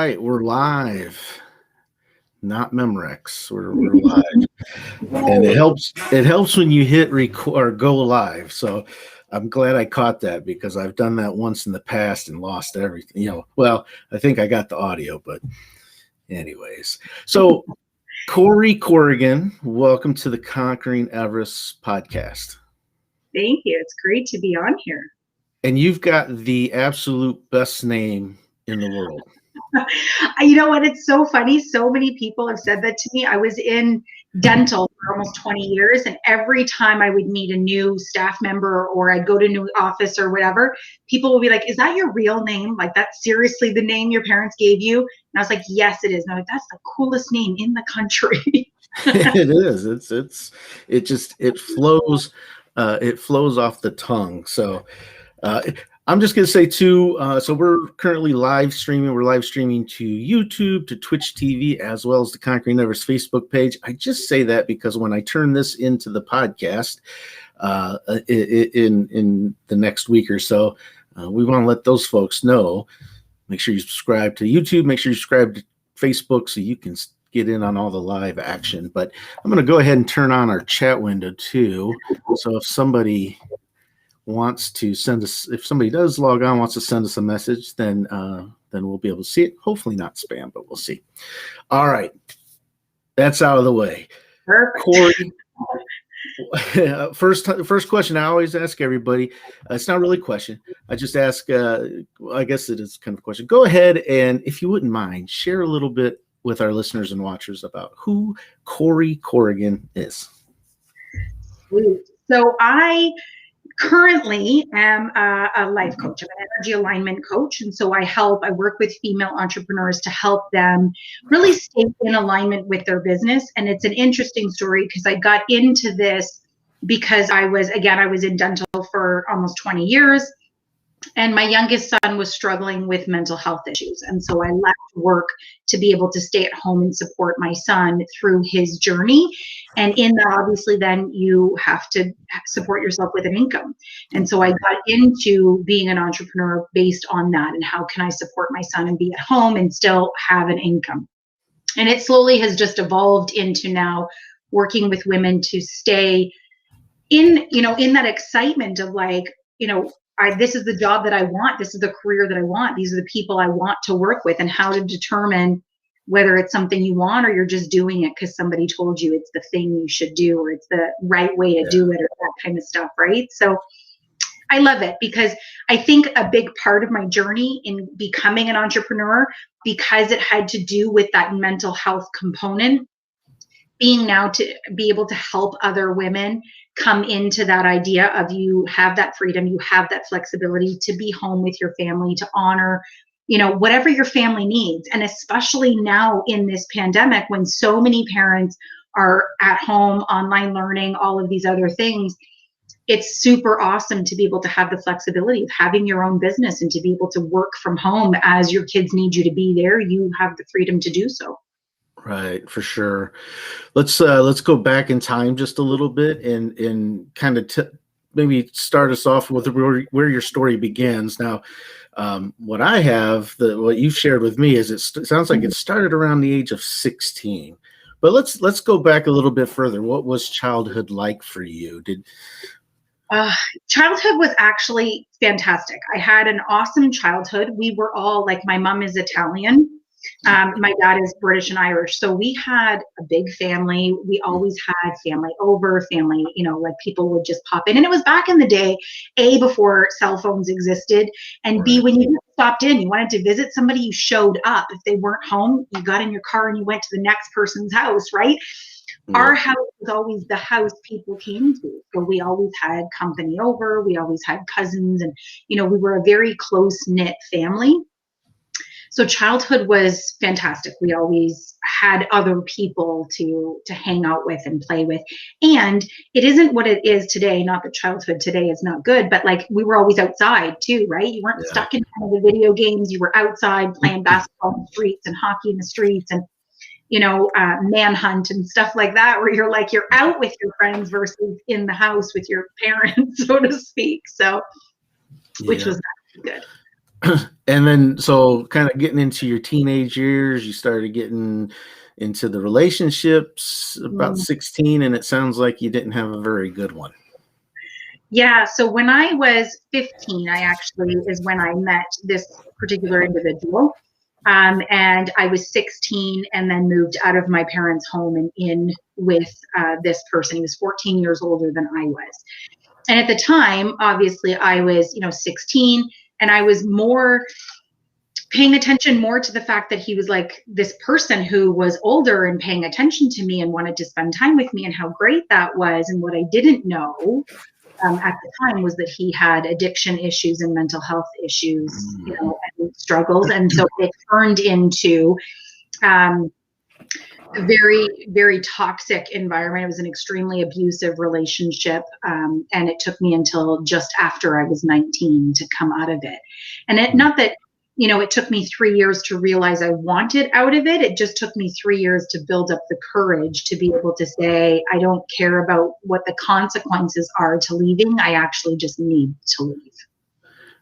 right, we're live. Not Memorex. We're live, and it helps when you hit record or go live. So I'm glad I caught that because I've done that once in the past and lost everything. Well, I think I got the audio, but anyways. So Corrie Corrigan, welcome to the Conquering Everest podcast. Thank you. It's great to be on here. And you've got the absolute best name in the world. You know what? It's so funny. So many people have said that to me. I was in dental for almost 20 years, and every time I would meet a new staff member or I'd go to a new office or whatever, people would be like, "Is that your real name? Like, that's seriously the name your parents gave you?" And I was like, "Yes, it is." And I'm like, "That's the coolest name in the country." It is. It flows. It flows off the tongue. So I'm just going to say too, so we're currently live streaming. We're live streaming to YouTube, to Twitch TV, as well as the Conquering Everest Facebook page. I just say that because when I turn this into the podcast in the next week or so, we want to let those folks know. Make sure you subscribe to YouTube. Make sure you subscribe to Facebook so you can get in on all the live action. But I'm going to go ahead and turn on our chat window too. So if somebody wants to send us, if somebody does log on, wants to send us a message, then we'll be able to see it. Hopefully not spam, but we'll see. All right, that's out of the way. Perfect. Corrie, first question I always ask everybody. It's not really a question. I just ask. I guess it is kind of a question. Go ahead and, if you wouldn't mind, share a little bit with our listeners and watchers about who Corrie Corrigan is. So I currently am a life coach. I'm an energy alignment coach. And so I work with female entrepreneurs to help them really stay in alignment with their business. And it's an interesting story because I got into this because I was in dental for almost 20 years. And my youngest son was struggling with mental health issues. And so I left work to be able to stay at home and support my son through his journey. And in that, obviously, then you have to support yourself with an income. And so I got into being an entrepreneur based on that. And how can I support my son and be at home and still have an income? And it slowly has just evolved into now working with women to stay in that excitement of this is the job that I want. This is the career that I want. These are the people I want to work with, and how to determine whether it's something you want or you're just doing it because somebody told you it's the thing you should do or it's the right way to do it or that kind of stuff, right? So I love it because I think a big part of my journey in becoming an entrepreneur, because it had to do with that mental health component, being now to be able to help other women come into that idea of you have that freedom, you have that flexibility to be home with your family, to honor, whatever your family needs. And especially now in this pandemic, when so many parents are at home, online learning, all of these other things, it's super awesome to be able to have the flexibility of having your own business and to be able to work from home as your kids need you to be there. You have the freedom to do so. Right, for sure. Let's go back in time just a little bit and kind of maybe start us off with where your story begins. Now, what you've shared with me is it sounds like it started around the age of 16. But let's go back a little bit further. What was childhood like for you? Childhood was actually fantastic. I had an awesome childhood. We were all my mom is Italian. My dad is British and Irish. So we had a big family. We always had family over, people would just pop in. And it was back in the day, A, before cell phones existed, and B, when you stopped in, you wanted to visit somebody, you showed up. If they weren't home, you got in your car and you went to the next person's house, right? Yeah. Our house was always the house people came to. So we always had company over. We always had cousins. And, we were a very close-knit family. So childhood was fantastic. We always had other people to hang out with and play with. And it isn't what it is today. Not that childhood today is not good, but we were always outside too, right? You weren't stuck in the video games. You were outside playing basketball in the streets and hockey in the streets and, manhunt and stuff like that, where you're out with your friends versus in the house with your parents, so to speak. So, which was good. And then, so kind of getting into your teenage years, you started getting into the relationships about 16, and it sounds like you didn't have a very good one. Yeah, so when I was 15, I actually is when I met this particular individual. And I was 16 and then moved out of my parents' home and in with this person. He was 14 years older than I was. And at the time, obviously, I was, 16, and I was more paying attention more to the fact that he was like this person who was older and paying attention to me and wanted to spend time with me and how great that was. And what I didn't know at the time was that he had addiction issues and mental health issues, and struggles. And so it turned into a very, very toxic environment. It was an extremely abusive relationship. And it took me until just after I was 19 to come out of it. And not that, it took me 3 years to realize I wanted out of it. It just took me 3 years to build up the courage to be able to say, I don't care about what the consequences are to leaving. I actually just need to leave.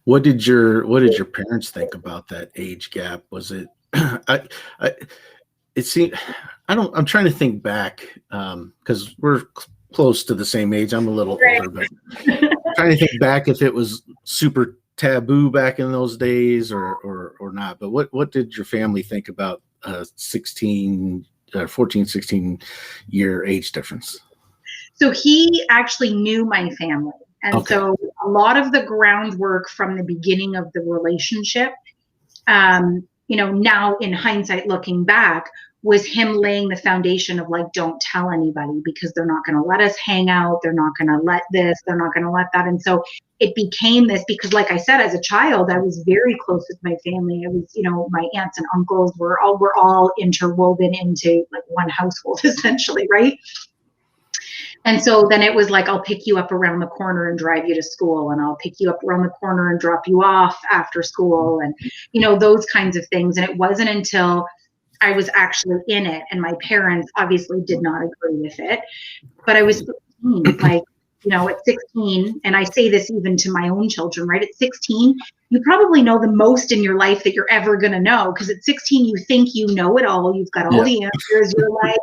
What did your parents think about that age gap? Was it, it seemed, I'm trying to think back, because we're close to the same age. I'm a little older, but I'm trying to think back if it was super taboo back in those days or not. But what did your family think about 14, 16 year age difference? So he actually knew my family. And so a lot of the groundwork from the beginning of the relationship, now in hindsight, looking back, was him laying the foundation of like, don't tell anybody because they're not going to let us hang out. They're not going to let this, they're not going to let that. And so it became this because, like I said, as a child, I was very close with my family. I was, my aunts and uncles were all interwoven into like one household essentially, right? And so then it was like, I'll pick you up around the corner and drive you to school, and I'll pick you up around the corner and drop you off after school, and, those kinds of things. And it wasn't until I was actually in it, and my parents obviously did not agree with it, but I was 16, like, at 16, and I say this even to my own children, right? At 16, you probably know the most in your life that you're ever going to know, because at 16, you think you know it all. You've got all the answers. You're like,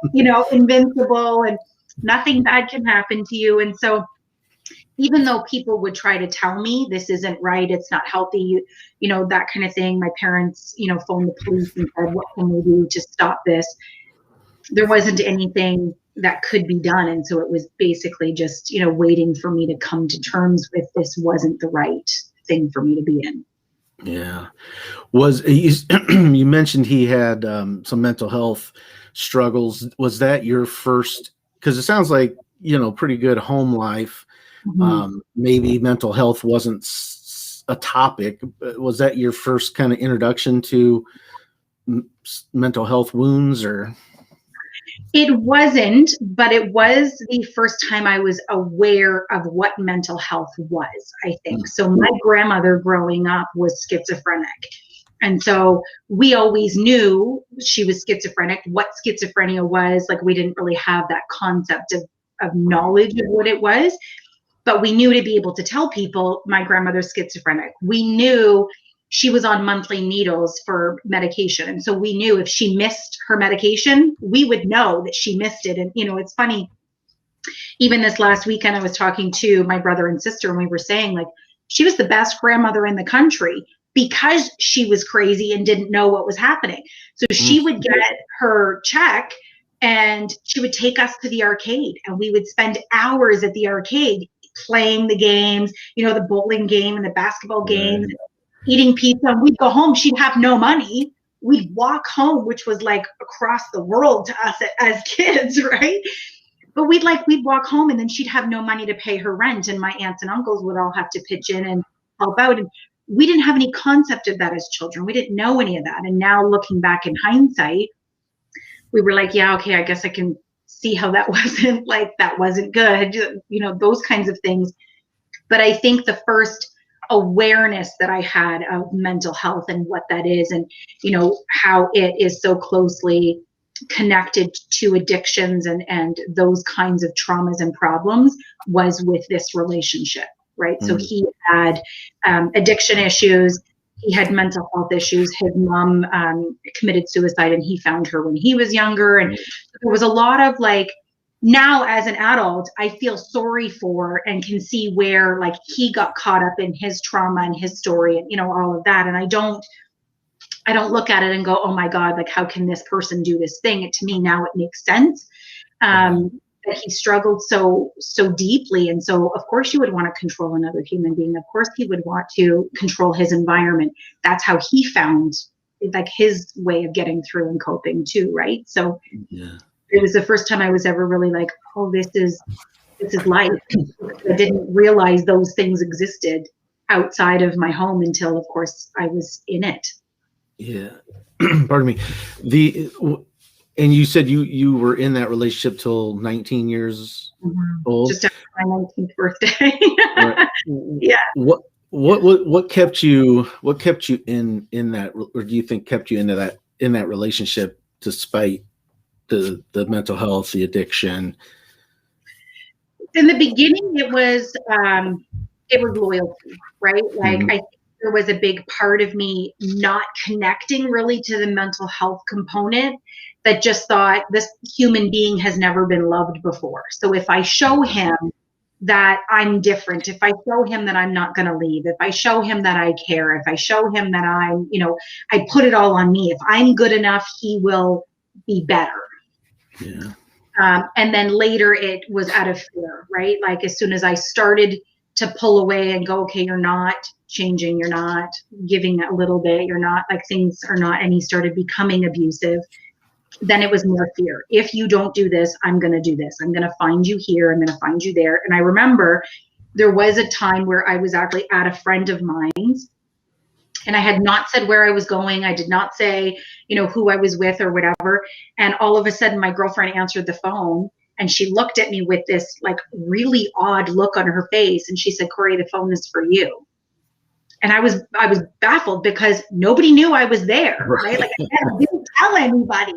invincible, and nothing bad can happen to you. And so even though people would try to tell me this isn't right, it's not healthy, that kind of thing, my parents, phoned the police and said, what can we do to stop this? There wasn't anything that could be done. And so it was basically just, waiting for me to come to terms with this wasn't the right thing for me to be in. Yeah. You mentioned he had some mental health struggles. Was that your first, because it sounds like, pretty good home life. Mm-hmm. Maybe mental health wasn't a topic, but was that your first kind of introduction to mental health wounds, or? It wasn't, but it was the first time I was aware of what mental health was, I think. So my grandmother growing up was schizophrenic. And so we always knew she was schizophrenic. What schizophrenia was, like, we didn't really have that concept of knowledge of what it was. But we knew to be able to tell people my grandmother's schizophrenic. We knew she was on monthly needles for medication. And so we knew if she missed her medication, we would know that she missed it. And, it's funny, even this last weekend, I was talking to my brother and sister, and we were saying, like, she was the best grandmother in the country because she was crazy and didn't know what was happening. So she would get her check and she would take us to the arcade, and we would spend hours at the arcade playing the games, the bowling game and the basketball games, eating pizza. And we'd go home. She'd have no money. We'd walk home, which was like across the world to us as kids, right? But we'd walk home, and then she'd have no money to pay her rent. And my aunts and uncles would all have to pitch in and help out. And we didn't have any concept of that as children. We didn't know any of that. And now looking back in hindsight, we were like, yeah, okay, I guess I can see how that wasn't good, those kinds of things. But I think the first awareness that I had of mental health and what that is, and, how it is so closely connected to addictions and those kinds of traumas and problems, was with this relationship, right? So he had addiction issues. he had mental health issues. His mom committed suicide, and he found her when he was younger. And there was a lot of like, now as an adult, I feel sorry for and can see where like he got caught up in his trauma and his story and, you know, all of that. And I don't look at it and go, oh my God, like how can this person do this thing? To me now it makes sense. That he struggled so deeply. And so of course you would want to control another human being. Of course he would want to control his environment. That's how he found like his way of getting through and coping too, right? So it was the first time I was ever really like, oh, this is life. I didn't realize those things existed outside of my home until of course I was in it. Yeah. Pardon me. And you said you were in that relationship till 19 years old? Just after my 19th birthday. Right. Yeah. What kept you in that, or do you think kept you in that relationship despite the mental health, the addiction? In the beginning it was loyalty, right? Like I think there was a big part of me not connecting really to the mental health component, that just thought this human being has never been loved before. So if I show him that I'm different, if I show him that I'm not going to leave, if I show him that I care, if I show him that I'm, you know, I put it all on me. If I'm good enough, he will be better. Yeah. And then later it was out of fear, right? Like as soon as I started to pull away and go, okay, you're not changing, you're not giving a little bit, you're not like things are not, and he started becoming abusive. Then it was more fear. If you don't do this, I'm going to do this. I'm going to find you here. I'm going to find you there. And I remember there was a time where I was actually at a friend of mine's and I had not said where I was going. I did not say, you know, who I was with or whatever. And all of a sudden my girlfriend answered the phone and she looked at me with this like really odd look on her face. And she said, Corrie, the phone is for you. And I was baffled because nobody knew I was there, right? Like I didn't tell anybody.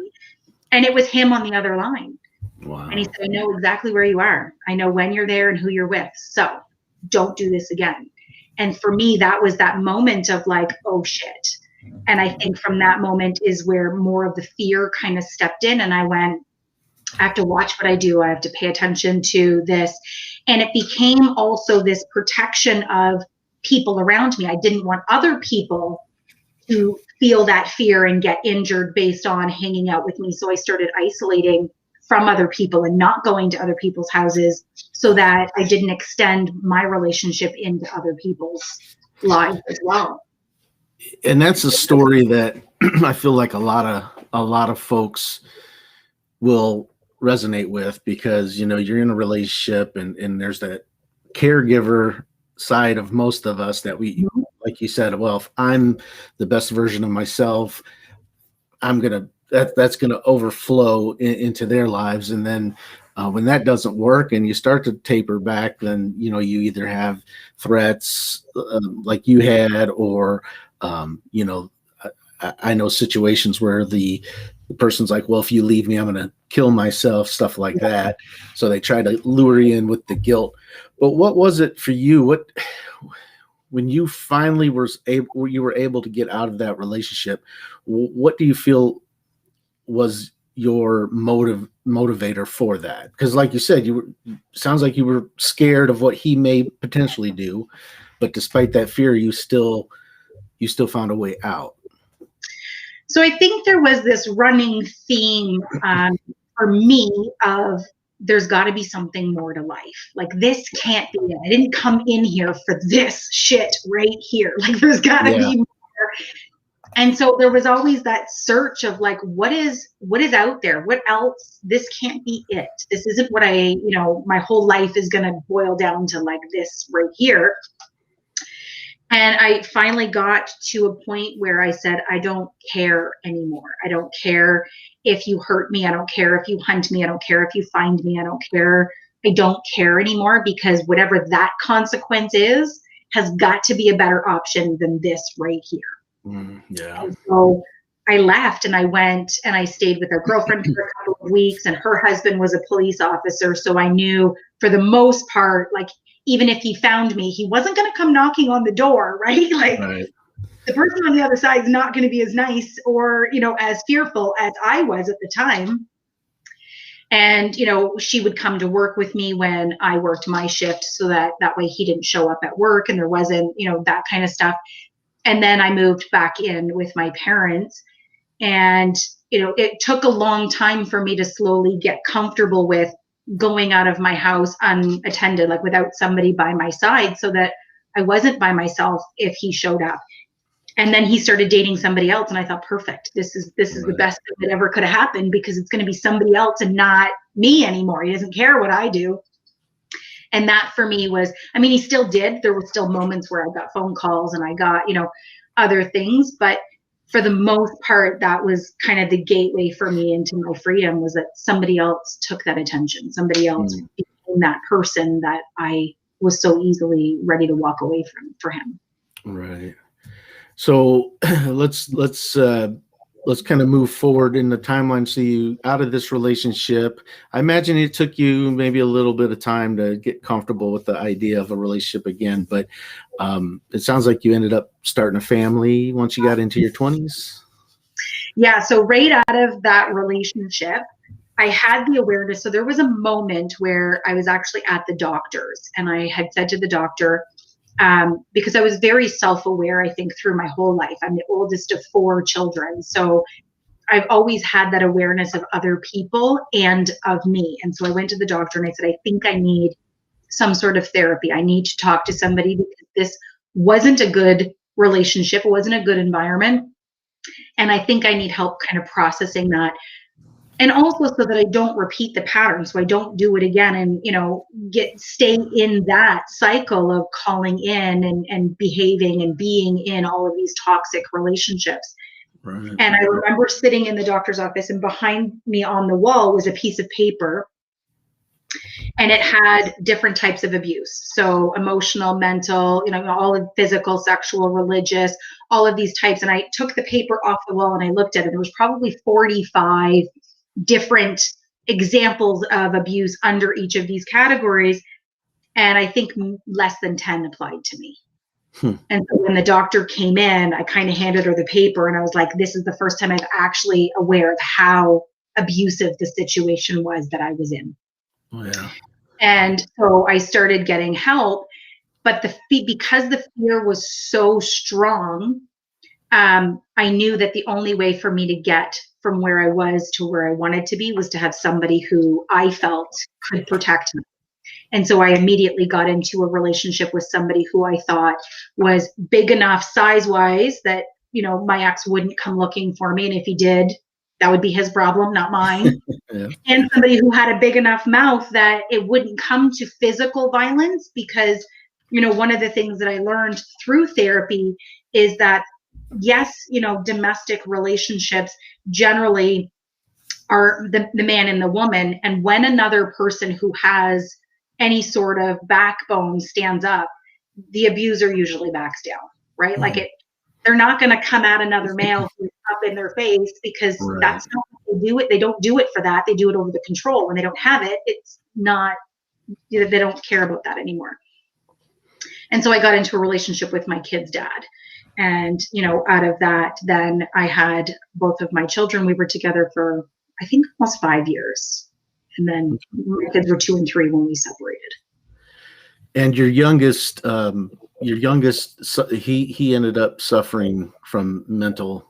And it was him on the other line. Wow. And he said, I know exactly where you are. I know when you're there and who you're with. So don't do this again. And for me, that was that moment of like, oh shit. And I think from that moment is where more of the fear kind of stepped in. And I went, I have to watch what I do. I have to pay attention to this. And it became also this protection of people around me. I didn't want other people to feel that fear and get injured based on hanging out with me. So I started isolating from other people and not going to other people's houses so that I didn't extend my relationship into other people's lives as well. And that's a story that I feel like a lot of folks will resonate with, because, you know, you're in a relationship and there's that caregiver side of most of us that we, like you said, well, if I'm the best version of myself, that's gonna overflow into their lives. And then when that doesn't work and you start to taper back, then, you know, you either have threats like you had, or you know, I know situations where the person's like, well, if you leave me, I'm going to kill myself, stuff like that. So they try to lure you in with the guilt. But what was it for you? When you finally you were able to get out of that relationship, what do you feel was your motivator for that? Because like you said, sounds like you were scared of what he may potentially do, but despite that fear, you still found a way out. So I think there was this running theme for me of there's got to be something more to life. Like this can't be it. I didn't come in here for this shit right here. Like there's got to be more. And so there was always that search of like, what is out there? What else? This can't be it. This isn't what my whole life is going to boil down to like this right here. And I finally got to a point where I said, I don't care anymore. I don't care if you hurt me. I don't care if you hunt me. I don't care if you find me. I don't care. I don't care anymore, because whatever that consequence is has got to be a better option than this right here. Yeah. And so I left and I went and I stayed with a girlfriend for a couple of weeks, and her husband was a police officer. So I knew for the most part, like, even if he found me, he wasn't going to come knocking on the door, right? Like, right. the person on the other side is not going to be as nice or, as fearful as I was at the time. And, she would come to work with me when I worked my shift so that way he didn't show up at work and there wasn't, that kind of stuff. And then I moved back in with my parents. And, it took a long time for me to slowly get comfortable with going out of my house unattended, like without somebody by my side, so that I wasn't by myself if he showed up. And then he started dating somebody else. And I thought, perfect. This is the best thing that ever could have happened, because it's going to be somebody else and not me anymore. He doesn't care what I do. And that for me was, he still did. There were still moments where I got phone calls and I got, other things. But for the most part, that was kind of the gateway for me into my freedom, was that somebody else took that attention. Somebody else became that person that I was so easily ready to walk away from for him. Right. So let's kind of move forward in the timeline. So you out of this relationship, I imagine it took you maybe a little bit of time to get comfortable with the idea of a relationship again, but it sounds like you ended up starting a family once you got into your 20s. Yeah. So right out of that relationship, I had the awareness. So there was a moment where I was actually at the doctor's and I had said to the doctor, because I was very self-aware, I think, through my whole life. I'm the oldest of 4 children. So I've always had that awareness of other people and of me. And so I went to the doctor and I said, I think I need some sort of therapy. I need to talk to somebody, because this wasn't a good relationship. It wasn't a good environment. And I think I need help kind of processing that. And also so that I don't repeat the pattern, so I don't do it again and, stay in that cycle of calling in and behaving and being in all of these toxic relationships. Right. And I remember sitting in the doctor's office, and behind me on the wall was a piece of paper, and it had different types of abuse. So emotional, mental, all of physical, sexual, religious, all of these types. And I took the paper off the wall and I looked at it. There was probably 45 different examples of abuse under each of these categories. And I think less than 10 applied to me. And so when the doctor came in, I kind of handed her the paper and I was like, this is the first time I'm actually aware of how abusive the situation was that I was in. Oh, yeah. And so I started getting help, but because the fear was so strong, I knew that the only way for me to get from where I was to where I wanted to be was to have somebody who I felt could protect me. And so I immediately got into a relationship with somebody who I thought was big enough size-wise that, my ex wouldn't come looking for me. And if he did, that would be his problem, not mine. Yeah. And somebody who had a big enough mouth that it wouldn't come to physical violence, because, one of the things that I learned through therapy is that, yes, domestic relationships generally are the man and the woman. And when another person who has any sort of backbone stands up, the abuser usually backs down, right? Mm-hmm. Like they're not going to come at another male who's up in their face, because that's not what they do it. They don't do it for that. They do it over the control. When they don't have it, it's not, they don't care about that anymore. And so I got into a relationship with my kid's dad. And, out of that, then I had both of my children. We were together for, I think, almost 5 years. And then my kids were 2 and 3 when we separated. And your youngest, he ended up suffering from mental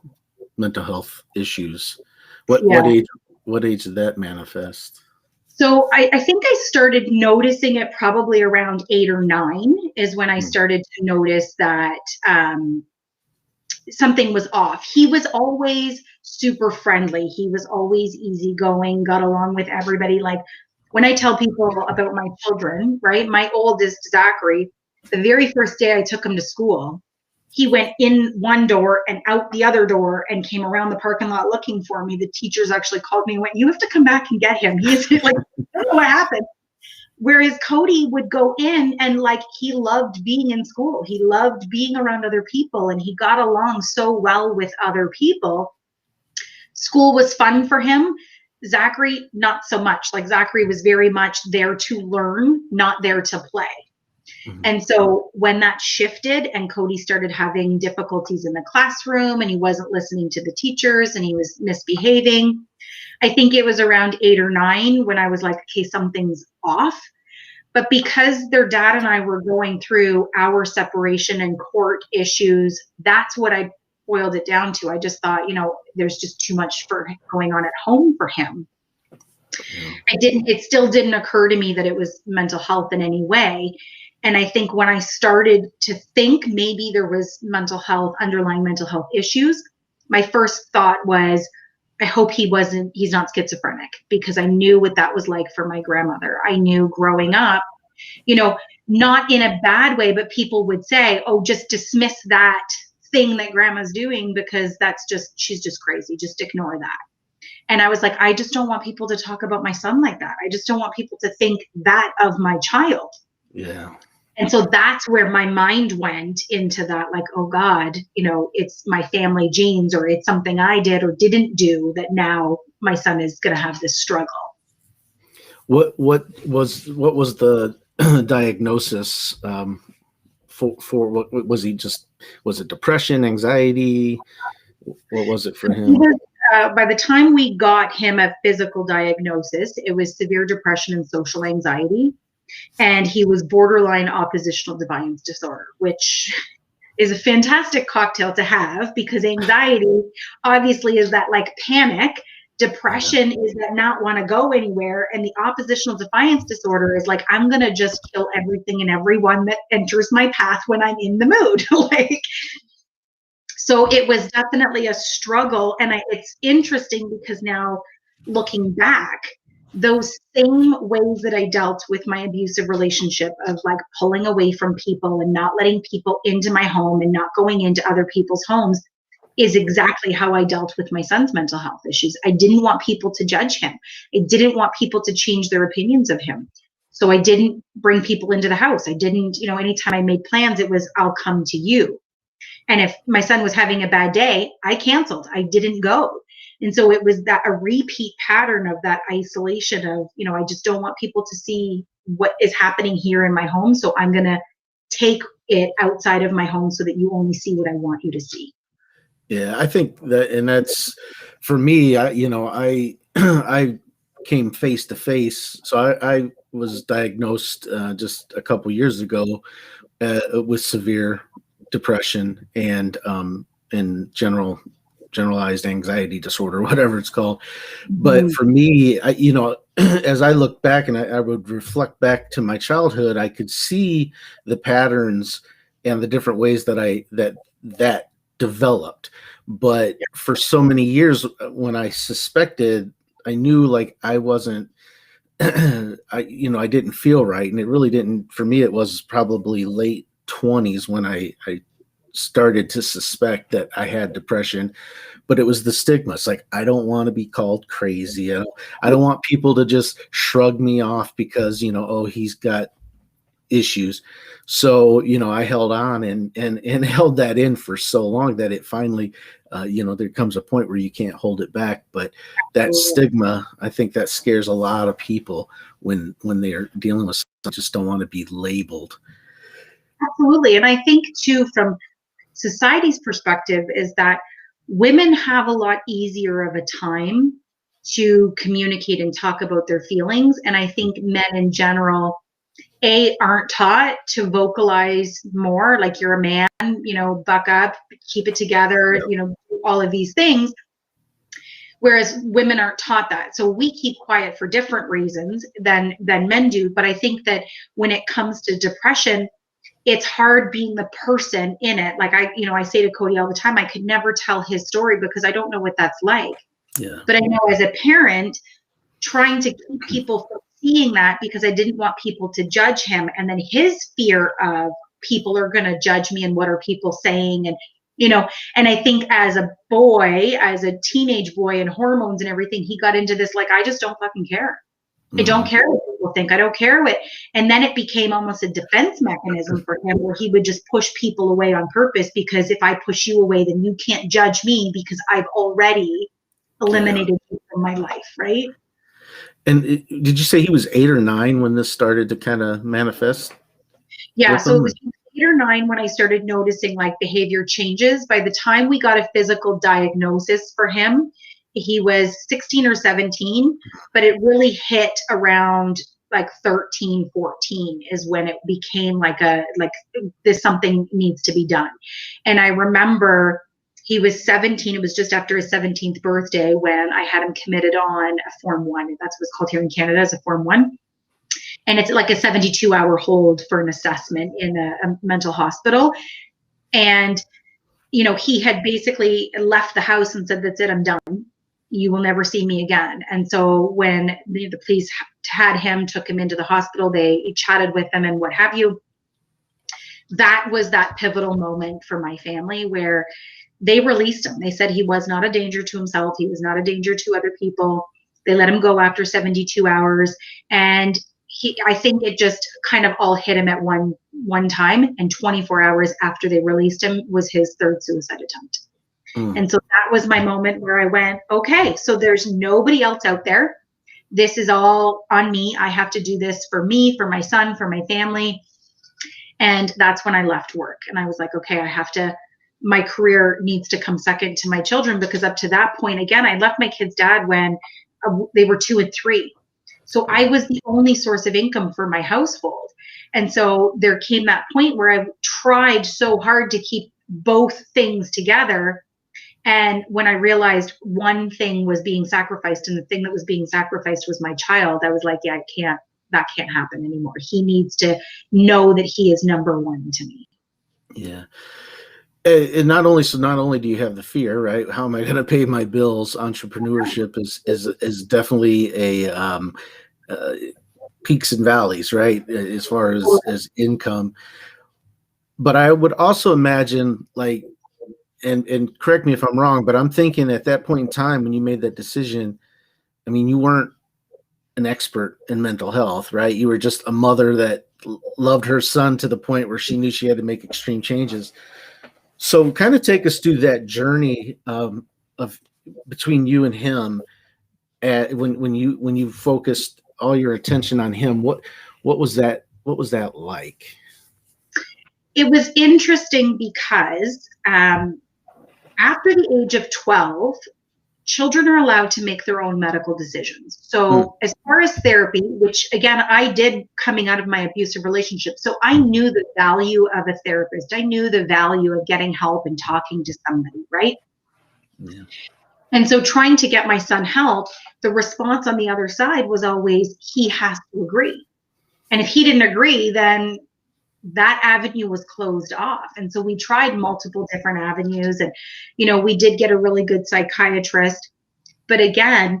health issues. What age did that manifest? So I think I started noticing it probably around 8 or 9 is when I started to notice that something was off. He was always super friendly. He was always easygoing, got along with everybody. Like when I tell people about my children, right? My oldest, Zachary, the very first day I took him to school, he went in one door and out the other door and came around the parking lot looking for me. The teachers actually called me and went, "You have to come back and get him. He is like, I don't know what happened." Whereas Cody would go in and he loved being in school. He loved being around other people and he got along so well with other people. School was fun for him. Zachary, not so much. Like Zachary was very much there to learn, not there to play. Mhm. And so when that shifted and Cody started having difficulties in the classroom and he wasn't listening to the teachers and he was misbehaving, I think it was around 8 or 9 when I was like, okay, something's off. But because their dad and I were going through our separation and court issues, that's what I boiled it down to. I just thought, there's just too much going on at home for him. Yeah. It still didn't occur to me that it was mental health in any way. And I think when I started to think maybe there was underlying mental health issues, my first thought was, I hope he's not schizophrenic, because I knew what that was like for my grandmother. I knew growing up, not in a bad way, but people would say, oh, just dismiss that thing that grandma's doing because she's just crazy. Just ignore that. And I was like, I just don't want people to talk about my son like that. I just don't want people to think that of my child. Yeah. And so that's where my mind went into that, like, oh God, it's my family genes, or it's something I did or didn't do that now my son is going to have this struggle. What was the diagnosis for what was he just, was it depression, anxiety? What was it for him? By the time we got him a physical diagnosis, it was severe depression and social anxiety. And he was borderline oppositional defiance disorder, which is a fantastic cocktail to have, because anxiety obviously is that like panic. Depression is that not want to go anywhere. And the oppositional defiance disorder is like, I'm going to just kill everything and everyone that enters my path when I'm in the mood. So it was definitely a struggle. And it's interesting because now looking back, those same ways that I dealt with my abusive relationship of like pulling away from people and not letting people into my home and not going into other people's homes is exactly how I dealt with my son's mental health issues. I didn't want people to judge him. I didn't want people to change their opinions of him. So I didn't bring people into the house. I didn't, anytime I made plans, it was, I'll come to you. And if my son was having a bad day, I canceled. I didn't go. And so it was a repeat pattern of that isolation of, I just don't want people to see what is happening here in my home. So I'm going to take it outside of my home so that you only see what I want you to see. Yeah, I think that, and that's for me, I I came face to face. So I was diagnosed just a couple years ago with severe depression and generalized anxiety disorder, whatever it's called. But for me, as I look back and I would reflect back to my childhood, I could see the patterns and the different ways that developed. But for so many years, when I suspected, I knew like I wasn't, I didn't feel right. And it really didn't, for me, it was probably late 20s when I started to suspect that I had depression. But it was the stigma. It's like, I don't want to be called crazy. I don't want people to just shrug me off because, oh, he's got issues. So, I held on and held that in for so long that it finally, there comes a point where you can't hold it back. But that stigma, I think that scares a lot of people when they're dealing with something, just don't want to be labeled. Absolutely. And I think too, from society's perspective, is that women have a lot easier of a time to communicate and talk about their feelings. And I think men in general, aren't taught to vocalize more, like you're a man, buck up, keep it together, all of these things. Whereas women aren't taught that. So we keep quiet for different reasons than men do. But I think that when it comes to depression, it's hard being the person in it. Like I say to Cody all the time, I could never tell his story because I don't know what that's like. Yeah. But I know as a parent, trying to keep people from seeing that, because I didn't want people to judge him. And then his fear of people are going to judge me and what are people saying? And, and I think as a boy, as a teenage boy and hormones and everything, he got into this, like, I just don't fucking care. I don't care what people think. I don't care what. And then it became almost a defense mechanism for him, where he would just push people away on purpose, because if I push you away, then you can't judge me because I've already eliminated you from my life. Right. And did you say he was 8 or 9 when this started to kind of manifest? Yeah, with so it them? was 8 or 9 when I started noticing like behavior changes. By the time we got a physical diagnosis for him, he was 16 or 17, but it really hit around like 13, 14 is when it became like this something needs to be done. And I remember he was 17. It was just after his 17th birthday when I had him committed on a Form 1. That's what's called here in Canada as a Form 1, and it's like a 72-hour hold for an assessment in a mental hospital. And he had basically left the house and said, that's it, I'm done, you will never see me again. And so when the police had him, took him into the hospital, they chatted with him and what have you, that was that pivotal moment for my family where they released him. They said he was not a danger to himself, he was not a danger to other people. They let him go after 72 hours, and I think it just kind of all hit him at one time, and 24 hours after they released him was his third suicide attempt. And so that was my moment where I went, okay, so there's nobody else out there. This is all on me. I have to do this for me, for my son, for my family. And that's when I left work. And I was like, okay, my career needs to come second to my children, because up to that point, again, I left my kids' dad when they were 2 and 3. So I was the only source of income for my household. And so there came that point where I tried so hard to keep both things together. And when I realized one thing was being sacrificed and the thing that was being sacrificed was my child, I was like, yeah, that can't happen anymore. He needs to know that he is number one to me. Yeah. And not only do you have the fear, right? How am I going to pay my bills? Entrepreneurship is definitely a peaks and valleys, right? As far as income. But I would also imagine, like, and correct me if I'm wrong, but I'm thinking at that point in time when you made that decision, I mean, you weren't an expert in mental health, right? You were just a mother that loved her son to the point where she knew she had to make extreme changes. So kind of take us through that journey of between you and him, when you focused all your attention on him. What was that like? It was interesting because after the age of 12, children are allowed to make their own medical decisions. So as far as therapy, which again, I did coming out of my abusive relationship. So I knew the value of a therapist. I knew the value of getting help and talking to somebody, right? Yeah. And so trying to get my son help, the response on the other side was always, he has to agree. And if he didn't agree, then that avenue was closed off. And so we tried multiple different avenues, and we did get a really good psychiatrist. But again,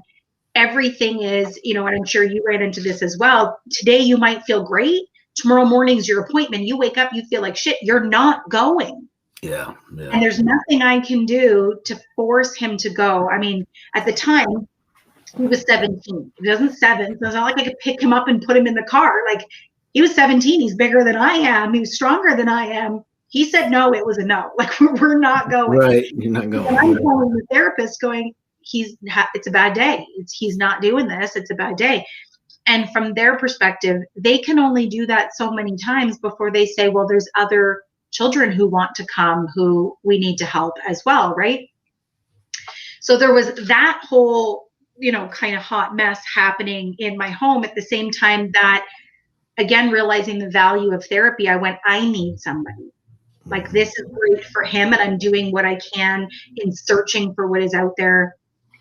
everything is, and I'm sure you ran into this as well. Today you might feel great, tomorrow morning's your appointment, you wake up, you feel like shit, you're not going. Yeah. And there's nothing I can do to force him to go. I mean, at the time he was 17. He wasn't 7. So it's not like I could pick him up and put him in the car. Like, he was 17. He's bigger than I am. He was stronger than I am. He said no, it was a no. Like, we're not going. Right. You're not going. And I'm calling the therapist going, it's a bad day. He's not doing this. It's a bad day. And from their perspective, they can only do that so many times before they say, well, there's other children who want to come who we need to help as well, right? So there was that whole, kind of hot mess happening in my home at the same time that, again, realizing the value of therapy, I went, I need somebody. Like, this is great for him, and I'm doing what I can in searching for what is out there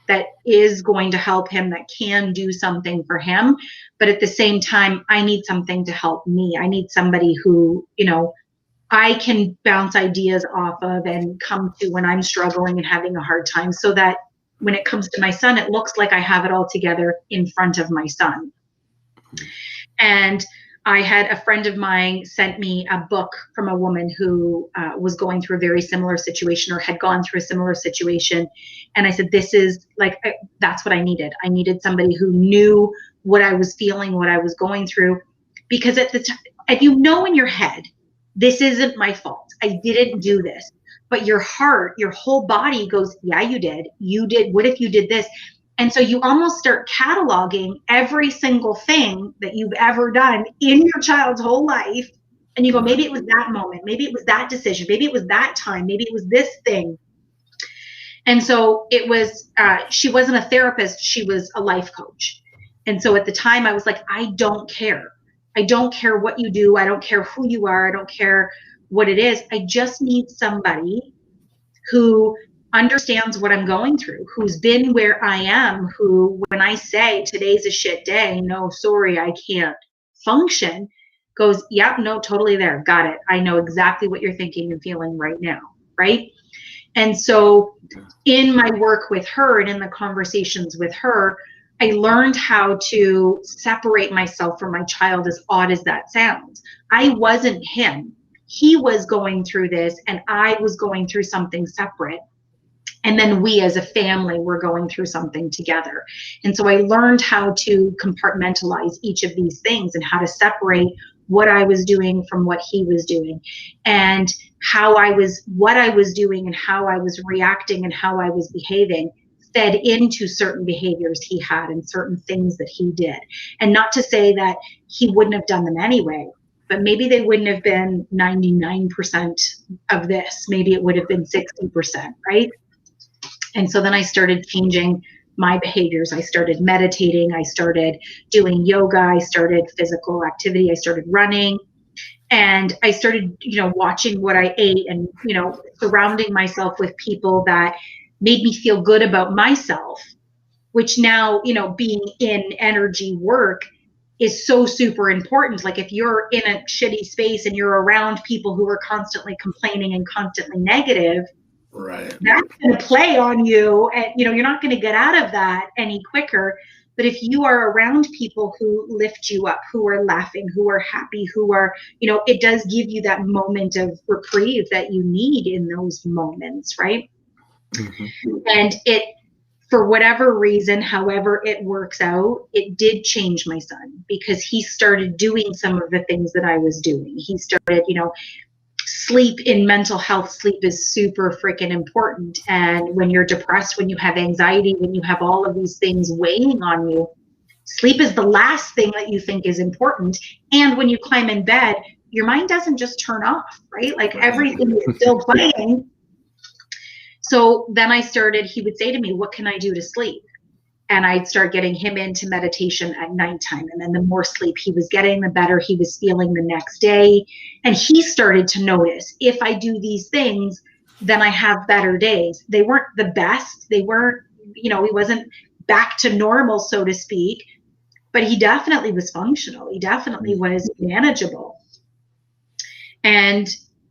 that is going to help him, that can do something for him. But at the same time, I need something to help me. I need somebody who, I can bounce ideas off of and come to when I'm struggling and having a hard time, so that when it comes to my son, it looks like I have it all together in front of my son. And I had a friend of mine sent me a book from a woman who was going through a very similar situation, or had gone through a similar situation. And I said, this is like, that's what I needed. I needed somebody who knew what I was feeling, what I was going through. Because at the time, and in your head, this isn't my fault, I didn't do this. But your heart, your whole body goes, yeah, you did. You did. What if you did this? And so you almost start cataloging every single thing that you've ever done in your child's whole life And you go, maybe it was that moment, maybe it was that decision, maybe it was that time, maybe it was this thing. And so it was, she wasn't a therapist, she was a life coach. And so at the time I was like, I don't care. I don't care what you do. I don't care who you are. I don't care what it is. I just need somebody who understands what I'm going through, who's been where I am, who, when I say today's a shit day, no, sorry, I can't function, goes, yep, no, totally there. Got it. I know exactly what you're thinking and feeling right now. Right. And so in my work with her and in the conversations with her, I learned how to separate myself from my child, as odd as that sounds. I wasn't him. He was going through this and I was going through something separate. And then we as a family were going through something together. And so I learned how to compartmentalize each of these things and how to separate what I was doing from what he was doing, and what I was doing and how I was reacting and how I was behaving fed into certain behaviors he had and certain things that he did. And not to say that he wouldn't have done them anyway, but maybe they wouldn't have been 99% of this. Maybe it would have been 60%, right? And so then I started changing my behaviors. I started meditating. I started doing yoga. I started physical activity. I started running. And I started, watching what I ate and, surrounding myself with people that made me feel good about myself, which now, being in energy work is so super important. Like if you're in a shitty space and you're around people who are constantly complaining and constantly negative, right, that's going to play on you, and you're not going to get out of that any quicker. But if you are around people who lift you up, who are laughing, who are happy, who are, it does give you that moment of reprieve that you need in those moments, right? Mm-hmm. And it, for whatever reason, however it works out, it did change my son, because he started doing some of the things that I was doing. He started, sleep in mental health, sleep is super freaking important. And when you're depressed, when you have anxiety, when you have all of these things weighing on you, sleep is the last thing that you think is important. And when you climb in bed, your mind doesn't just turn off, right? Like everything is still playing. So then he would say to me, what can I do to sleep? And I'd start getting him into meditation at nighttime. And then the more sleep he was getting, the better he was feeling the next day. And he started to notice, if I do these things, then I have better days. They weren't the best. They weren't, he wasn't back to normal, so to speak, but he definitely was functional. He definitely was manageable. And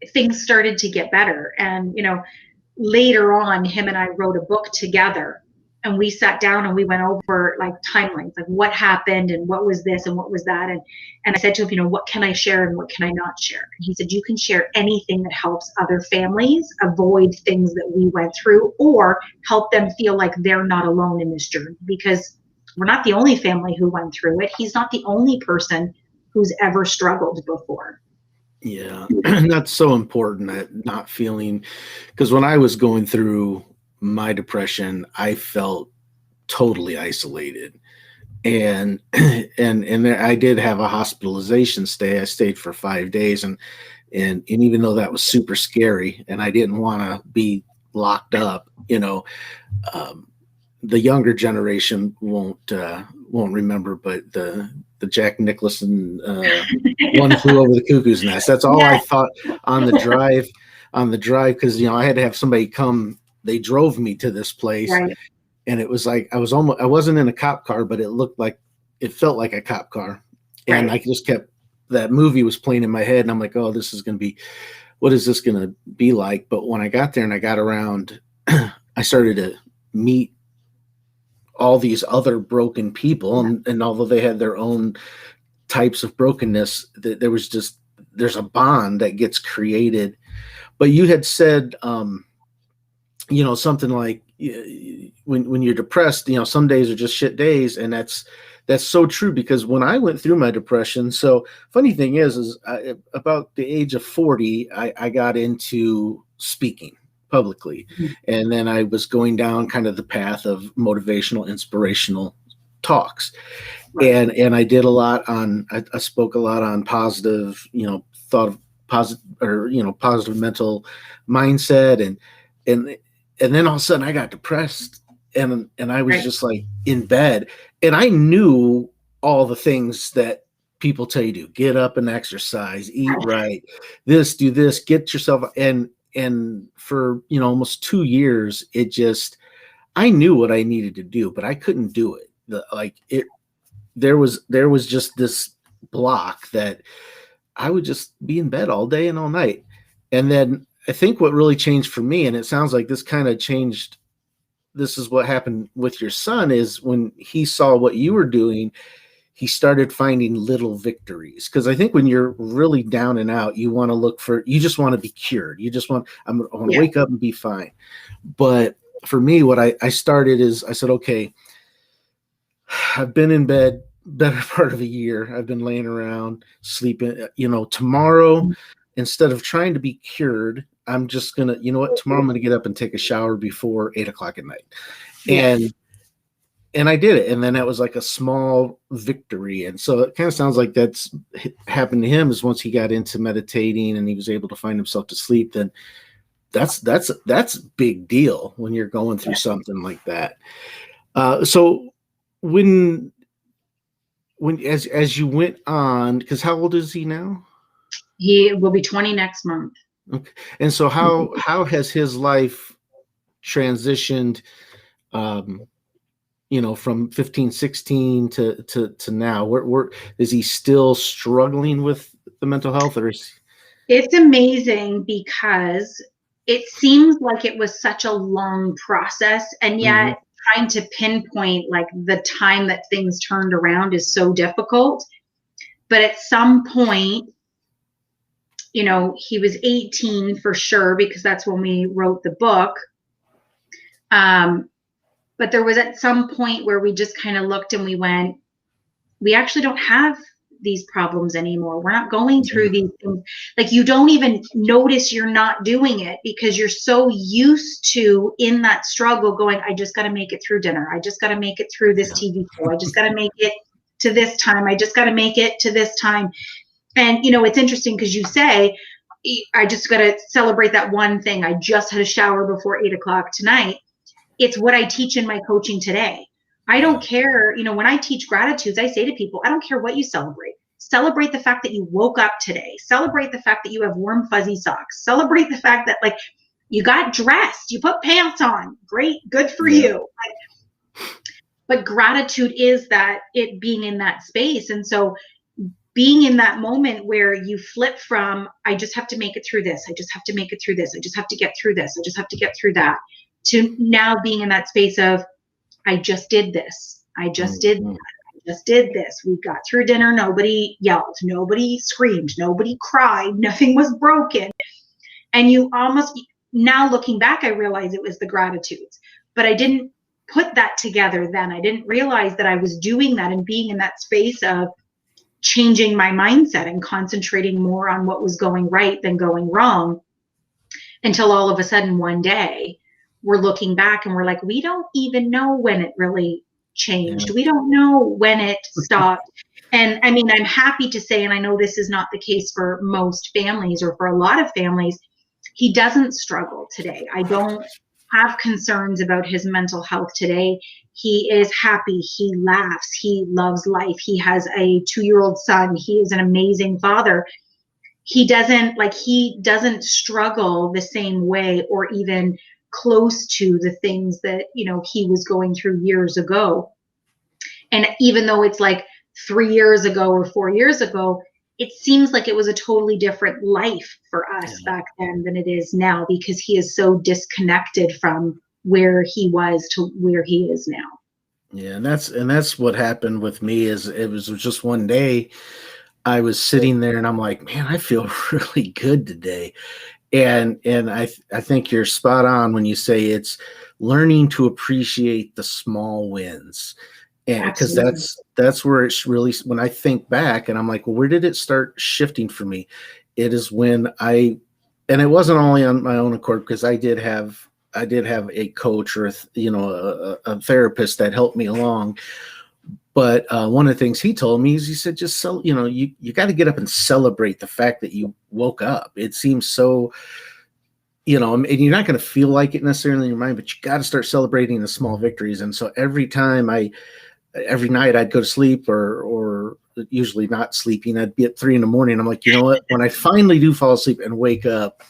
things started to get better. And, later on, him and I wrote a book together. And we sat down and we went over like timelines, like what happened and what was this and what was that. And I said to him, what can I share and what can I not share? And he said, you can share anything that helps other families avoid things that we went through, or help them feel like they're not alone in this journey, because we're not the only family who went through it. He's not the only person who's ever struggled before. Yeah, that's so important, that not feeling, because when I was going through my depression, I felt totally isolated, and I did have a hospitalization stay. I stayed for 5 days, and even though that was super scary, and I didn't want to be locked up, the younger generation won't remember, but the Jack Nicholson One Flew Over the Cuckoo's Nest. That's all I thought on the drive, because I had to have somebody come. They drove me to this place, right. And it was like I wasn't in a cop car, but it felt like a cop car, and right. I just kept, that movie was playing in my head, and I'm like, oh, this is going to be, what is this going to be like? But when I got there and I got around, I started to meet all these other broken people, and although they had their own types of brokenness, there's a bond that gets created. But you had said, something like, when you're depressed, some days are just shit days, and that's so true, because when I went through my depression, so funny thing is about the age of 40, I got into speaking publicly. Mm-hmm. And then I was going down kind of the path of motivational, inspirational talks. Right. And I did a lot on, I spoke a lot on positive, thought of positive, or positive mental mindset, and then all of a sudden I got depressed, and I was Right. just like in bed, and I knew all the things that people tell you to: get up and exercise, eat right, this, do this, get yourself, and for almost 2 years, I knew what I needed to do, but I couldn't do it. There was just this block that I would just be in bed all day and all night. And then I think what really changed for me, and it sounds like this kind of changed, this is what happened with your son, is when he saw what you were doing, he started finding little victories. Because I think when you're really down and out, you just want to be cured. I want to wake up and be fine. But for me, what I started is, I said, okay, I've been in bed better part of a year. I've been laying around sleeping. Tomorrow, instead of trying to be cured, I'm just gonna, tomorrow I'm gonna get up and take a shower before 8:00 at night. And I did it. And then that was like a small victory. And so it kind of sounds like that's happened to him, is once he got into meditating and he was able to find himself to sleep, then that's a big deal when you're going through something like that. So when as you went on, because how old is he now? He will be 20 next month. Okay. And so how has his life transitioned, from 15, 16 to now? Where is he still struggling with the mental health, or is... It's amazing because it seems like it was such a long process, and yet trying to pinpoint like the time that things turned around is so difficult. But at some point, he was 18 for sure, because that's when we wrote the book. But there was at some point where we just kind of looked and we went, we actually don't have these problems anymore. We're not going through these things. Like, you don't even notice you're not doing it because you're so used to, in that struggle, going, I just got to make it through dinner. I just got to make it through this TV show. I just got to make it to this time. I just got to make it to this time. And, it's interesting because you say, I just got to celebrate that one thing. I just had a shower before 8:00 tonight. It's what I teach in my coaching today. I don't care, when I teach gratitudes, I say to people, I don't care what you celebrate. Celebrate the fact that you woke up today. Celebrate the fact that you have warm, fuzzy socks. Celebrate the fact that, like, you got dressed, you put pants on. Great, good for you. But gratitude is that, it being in that space. And so being in that moment where you flip from, I just have to make it through this. I just have to make it through this. I just have to get through this. I just have to get through that. To now being in that space of, I just did this. I just did that. I just did this. We got through dinner. Nobody yelled. Nobody screamed. Nobody cried. Nothing was broken. And you almost, now looking back, I realize it was the gratitudes. But I didn't put that together then. I didn't realize that I was doing that and being in that space of changing my mindset and concentrating more on what was going right than going wrong, until all of a sudden one day, we're looking back and we're like, we don't even know when it really changed. We don't know when it stopped. And I mean, I'm happy to say, and I know this is not the case for most families or for a lot of families, he doesn't struggle today. I don't have concerns about his mental health today. He is happy. He laughs. He loves life. He has a 2-year-old son. He is an amazing father. He doesn't struggle the same way, or even close to the things that he was going through years ago. And even though it's like 3 years ago or 4 years ago, it seems like it was a totally different life for us back then than it is now, because he is so disconnected from where he was to where he is now. Yeah, and that's what happened with me. Is it was just one day I was sitting there and I'm like, man, I feel really good today. And I think you're spot on when you say it's learning to appreciate the small wins. And because that's where it's really, when I think back and I'm like, well, where did it start shifting for me? It is when and it wasn't only on my own accord, because I did have a coach or a therapist that helped me along. But one of the things he told me is, he said, just you got to get up and celebrate the fact that you woke up. It seems so, and you're not going to feel like it necessarily in your mind, but you got to start celebrating the small victories. And so every night I'd go to sleep or usually not sleeping, I'd be at 3 a.m. I'm like, you know what, when I finally do fall asleep and wake up,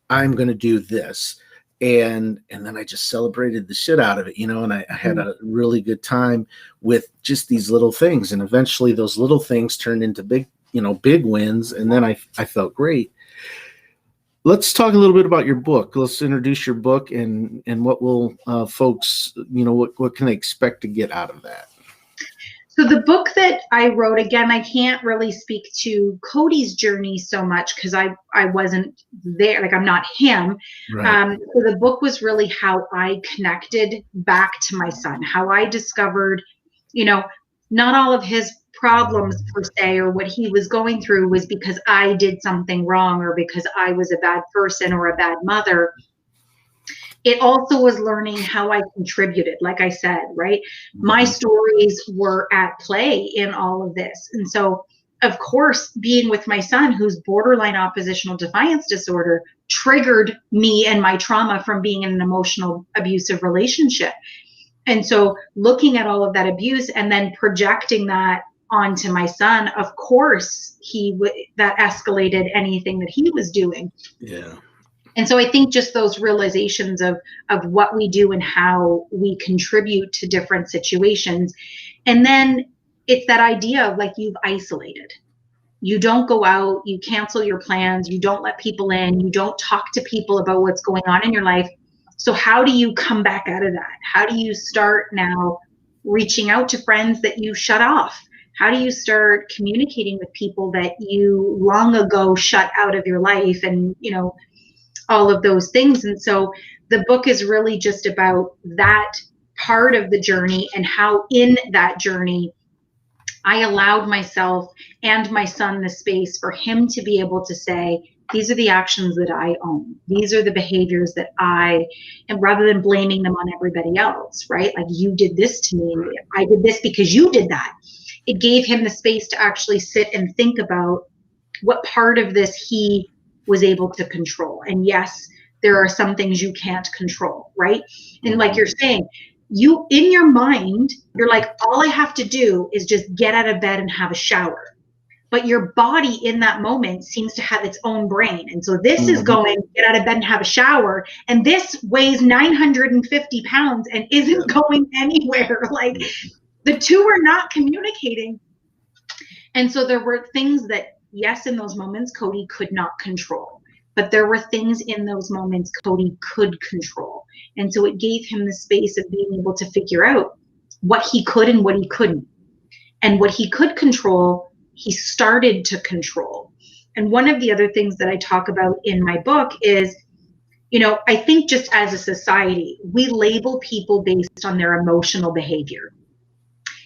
I'm going to do this. And then I just celebrated the shit out of it, and I had a really good time with just these little things. And eventually those little things turned into big wins. And then I felt great. Let's talk a little bit about your book. Let's introduce your book and what will folks, what can they expect to get out of that? So the book that I wrote, again, I can't really speak to Cody's journey so much because I wasn't there. Like, I'm not him. Right. So the book was really how I connected back to my son, how I discovered, not all of his problems per se, or what he was going through was because I did something wrong or because I was a bad person or a bad mother. It also was learning how I contributed, like I said, right? My stories were at play in all of this. And so, of course, being with my son, who's borderline oppositional defiance disorder, triggered me and my trauma from being in an emotional abusive relationship. And so looking at all of that abuse and then projecting that onto my son, of course, that escalated anything that he was doing. Yeah. And so I think just those realizations of what we do and how we contribute to different situations. And then it's that idea of, like, you've isolated. You don't go out, you cancel your plans, you don't let people in, you don't talk to people about what's going on in your life. So how do you come back out of that? How do you start now reaching out to friends that you shut off? How do you start communicating with people that you long ago shut out of your life, and, all of those things? And so the book is really just about that part of the journey and how in that journey I allowed myself and my son the space for him to be able to say, these are the actions that I own. These are the behaviors that and rather than blaming them on everybody else, right? Like, you did this to me, and I did this because you did that. It gave him the space to actually sit and think about what part of this he was able to control. And yes, there are some things you can't control, right? And like you're saying, you, in your mind, you're like, all I have to do is just get out of bed and have a shower. But your body in that moment seems to have its own brain. And so this is going, get out of bed and have a shower. And this weighs 950 pounds and isn't going anywhere. Like, the two are not communicating. And so there were things that, yes, in those moments, Cody could not control. But there were things in those moments Cody could control. And so it gave him the space of being able to figure out what he could and what he couldn't. And what he could control, he started to control. And one of the other things that I talk about in my book is, I think just as a society, we label people based on their emotional behavior.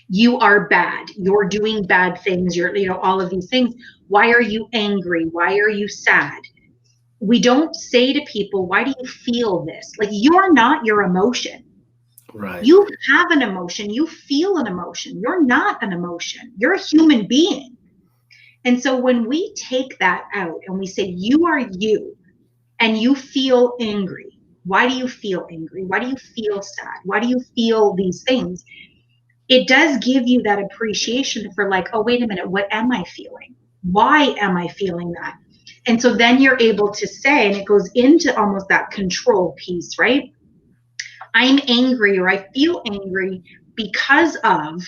You are bad. You're doing bad things. You're, all of these things. Why are you angry? Why are you sad? We don't say to people, why do you feel this? Like, you're not your emotion. Right. You have an emotion. You feel an emotion. You're not an emotion. You're a human being. And so when we take that out and we say, you are you, and you feel angry. Why do you feel angry? Why do you feel sad? Why do you feel these things? It does give you that appreciation for, like, oh, wait a minute, what am I feeling? Why am I feeling that? And so then you're able to say, and it goes into almost that control piece, right? I'm angry, or I feel angry because of,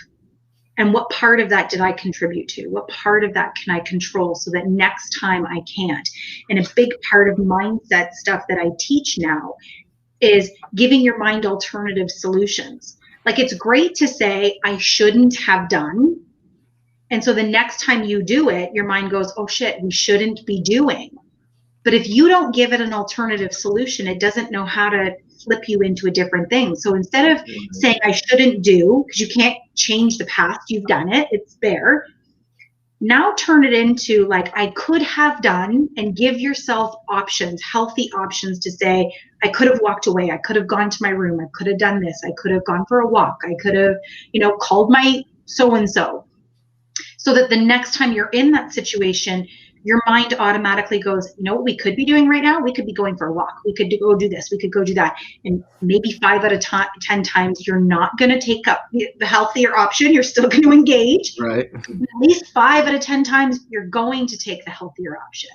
and what part of that did I contribute to? What part of that can I control so that next time I can't? And a big part of mindset stuff that I teach now is giving your mind alternative solutions. Like, it's great to say, I shouldn't have done. And so the next time you do it, your mind goes, oh shit, we shouldn't be doing. But if you don't give it an alternative solution, it doesn't know how to flip you into a different thing. So instead of saying I shouldn't do, because you can't change the past, you've done it, it's there. Now turn it into, like, I could have done, and give yourself options, healthy options, to say, I could have walked away. I could have gone to my room. I could have done this. I could have gone for a walk. I could have, called my so-and-so. So that the next time you're in that situation, your mind automatically goes, you know what we could be doing right now? We could be going for a walk. We could go do this. We could go do that. And maybe 5 out of 10 times, you're not going to take up the healthier option. You're still going to engage. Right. At least 5 out of 10 times, you're going to take the healthier option.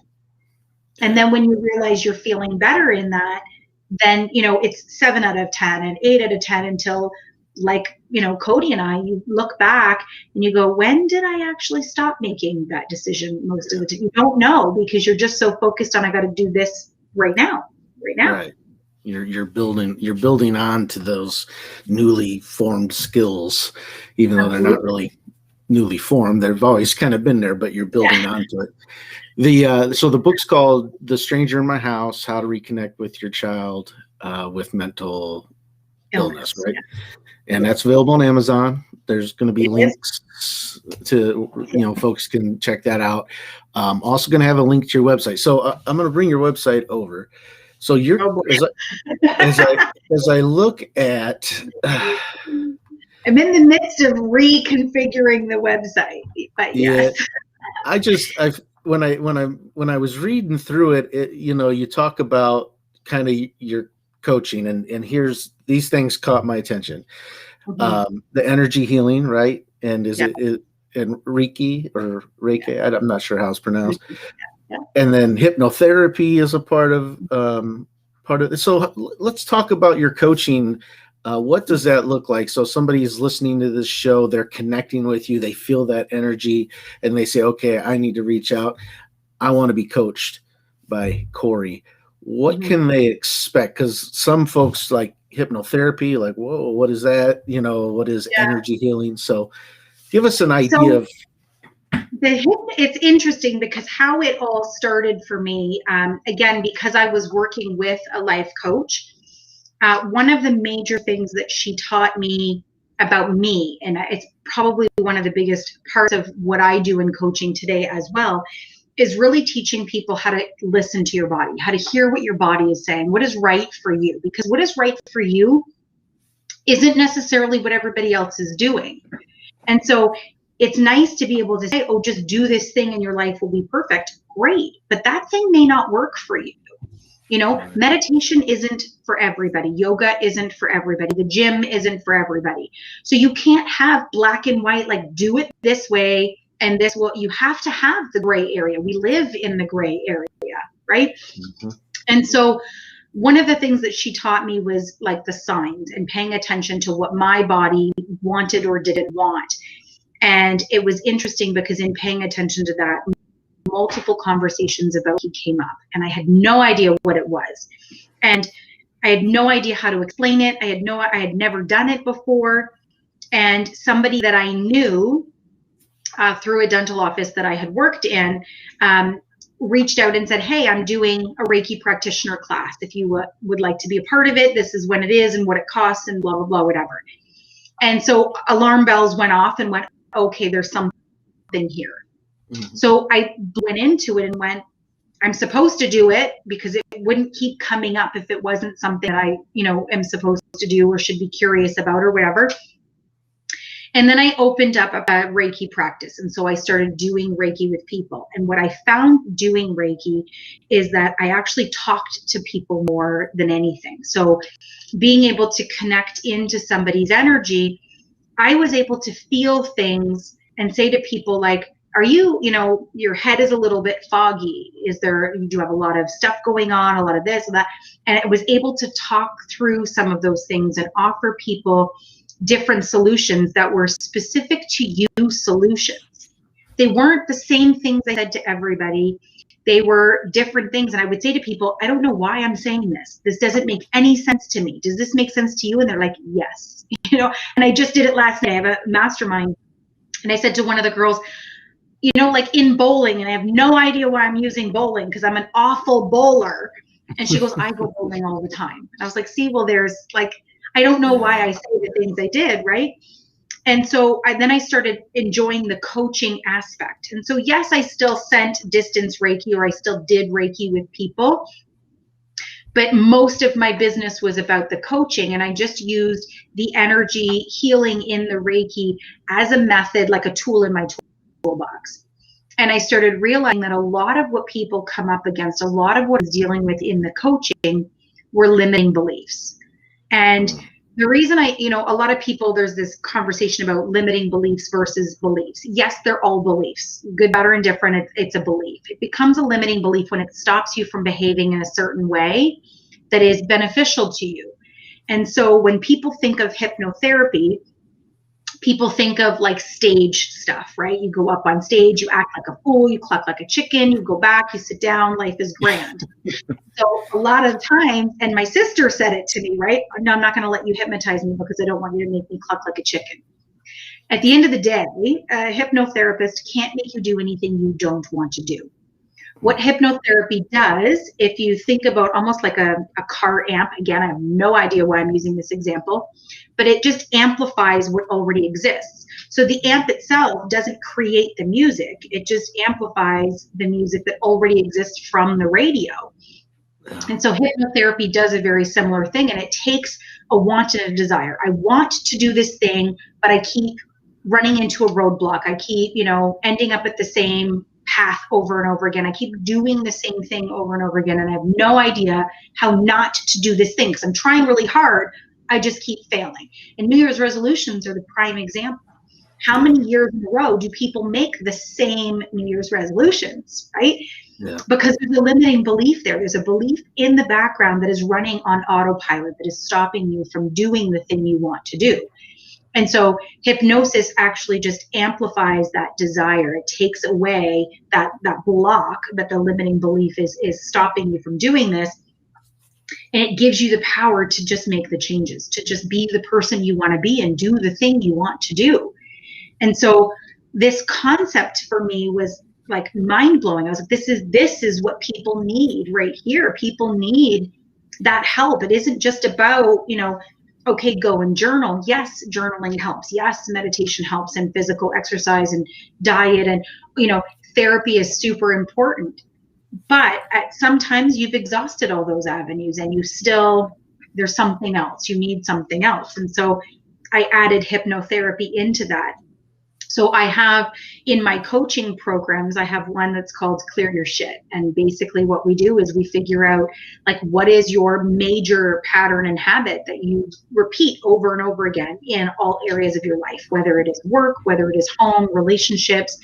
And then when you realize you're feeling better in that, then, you know, it's 7 out of 10 and 8 out of 10 until, like, you know, Cody and I, you look back and you go, when did I actually stop making that decision? Most of the time you don't know, because you're just so focused on, I got to do this right now. Right. You're building on to those newly formed skills, even though they're not really newly formed. They've always kind of been there, but you're building onto it. So the book's called The Stranger in My House: How to Reconnect with Your Child with Mental Illness, right? Yeah. And that's available on Amazon. There's going to be links to, you know, folks can check that out. Also going to have a link to your website. So I'm going to bring your website over. So you're, as I look at, I'm in the midst of reconfiguring the website, but yes. Yeah, when I was reading through it, you know, you talk about kind of your coaching, and here's these things caught my attention. Mm-hmm. The energy healing, right? And is it and Reiki or Reiki? Yeah. I'm not sure how it's pronounced. Yeah. And then hypnotherapy is a part of it. So let's talk about your coaching. What does that look like? So somebody is listening to this show, they're connecting with you, they feel that energy, and they say, okay, I need to reach out. I want to be coached by Corrie. What can they expect? Because some folks like hypnotherapy, like, whoa, what is that? You know, what is energy healing? So give us an idea of. It's interesting because how it all started for me, again, because I was working with a life coach, one of the major things that she taught me about me, and it's probably one of the biggest parts of what I do in coaching today as well, is really teaching people how to listen to your body, how to hear what your body is saying, what is right for you. Because what is right for you isn't necessarily what everybody else is doing. And so it's nice to be able to say, oh, just do this thing and your life will be perfect. Great. But that thing may not work for you. You know, meditation isn't for everybody. Yoga isn't for everybody. The gym isn't for everybody. So you can't have black and white, like do it this way and this. Well, you have to have the gray area. We live in the gray area, right? Mm-hmm. And so one of the things that she taught me was like the signs and paying attention to what my body wanted or didn't want. And it was interesting because in paying attention to that, multiple conversations about it came up, and I had no idea what it was. And I had no idea how to explain it. I had never done it before. And somebody that I knew through a dental office that I had worked in reached out and said, hey, I'm doing a Reiki practitioner class. If you would like to be a part of it, this is when it is and what it costs and blah, blah, blah, whatever. And so alarm bells went off and went, okay, there's something here. Mm-hmm. So I went into it and went, I'm supposed to do it because it wouldn't keep coming up if it wasn't something that I, you know, am supposed to do or should be curious about or whatever. And then I opened up a Reiki practice. And so I started doing Reiki with people. And what I found doing Reiki is that I actually talked to people more than anything. So being able to connect into somebody's energy, I was able to feel things and say to people like, are you, you know, your head is a little bit foggy. Do you have a lot of stuff going on, a lot of this and that? And I was able to talk through some of those things and offer people different solutions that were specific to you solutions. They weren't the same things I said to everybody. They were different things. And I would say to people, I don't know why I'm saying this. This doesn't make any sense to me. Does this make sense to you? And they're like, yes. You know, and I just did it last night. I have a mastermind. And I said to one of the girls, you know, like in bowling, and I have no idea why I'm using bowling because I'm an awful bowler. And she goes, I go bowling all the time. And I was like, see, well, there's like, I don't know why I say the things I did, right? And so then I started enjoying the coaching aspect. And so, yes, I still sent distance Reiki, or I still did Reiki with people. But most of my business was about the coaching, and I just used the energy healing in the Reiki as a method, like a tool in my toolbox. And I started realizing that a lot of what people come up against, a lot of what is dealing with in the coaching were limiting beliefs. And the reason a lot of people, there's this conversation about limiting beliefs versus beliefs. Yes, they're all beliefs, good, bad, or indifferent. It's a belief. It becomes a limiting belief when it stops you from behaving in a certain way that is beneficial to you. And so when people think of hypnotherapy, people think of like stage stuff, right? You go up on stage, you act like a fool, you cluck like a chicken, you go back, you sit down, life is grand. So a lot of times, and my sister said it to me, right? No, I'm not going to let you hypnotize me because I don't want you to make me cluck like a chicken. At the end of the day, a hypnotherapist can't make you do anything you don't want to do. What hypnotherapy does, if you think about almost like a car amp, again, I have no idea why I'm using this example, but it just amplifies what already exists. So the amp itself doesn't create the music, it just amplifies the music that already exists from the radio. And so hypnotherapy does a very similar thing, and it takes a want and a desire. I want to do this thing, but I keep running into a roadblock. I keep, ending up at the same path over and over again. I keep doing the same thing over and over again, and I have no idea how not to do this thing because I'm trying really hard. I just keep failing. And New Year's resolutions are the prime example. How many years in a row do people make the same New Year's resolutions, right? Yeah. Because there's a limiting belief there. There's a belief in the background that is running on autopilot that is stopping you from doing the thing you want to do. And so hypnosis actually just amplifies that desire. It takes away that block that the limiting belief is stopping you from doing this. And it gives you the power to just make the changes, to just be the person you want to be and do the thing you want to do. And so this concept for me was like mind blowing. I was like, this is what people need right here. People need that help. It isn't just about, okay, go and journal. Yes, journaling helps. Yes, meditation helps, and physical exercise and diet and, therapy is super important. But sometimes you've exhausted all those avenues and there's something else. You need something else. And so I added hypnotherapy into that. So I have in my coaching programs, I have one that's called Clear Your Shit. And basically what we do is we figure out like what is your major pattern and habit that you repeat over and over again in all areas of your life, whether it is work, whether it is home, relationships,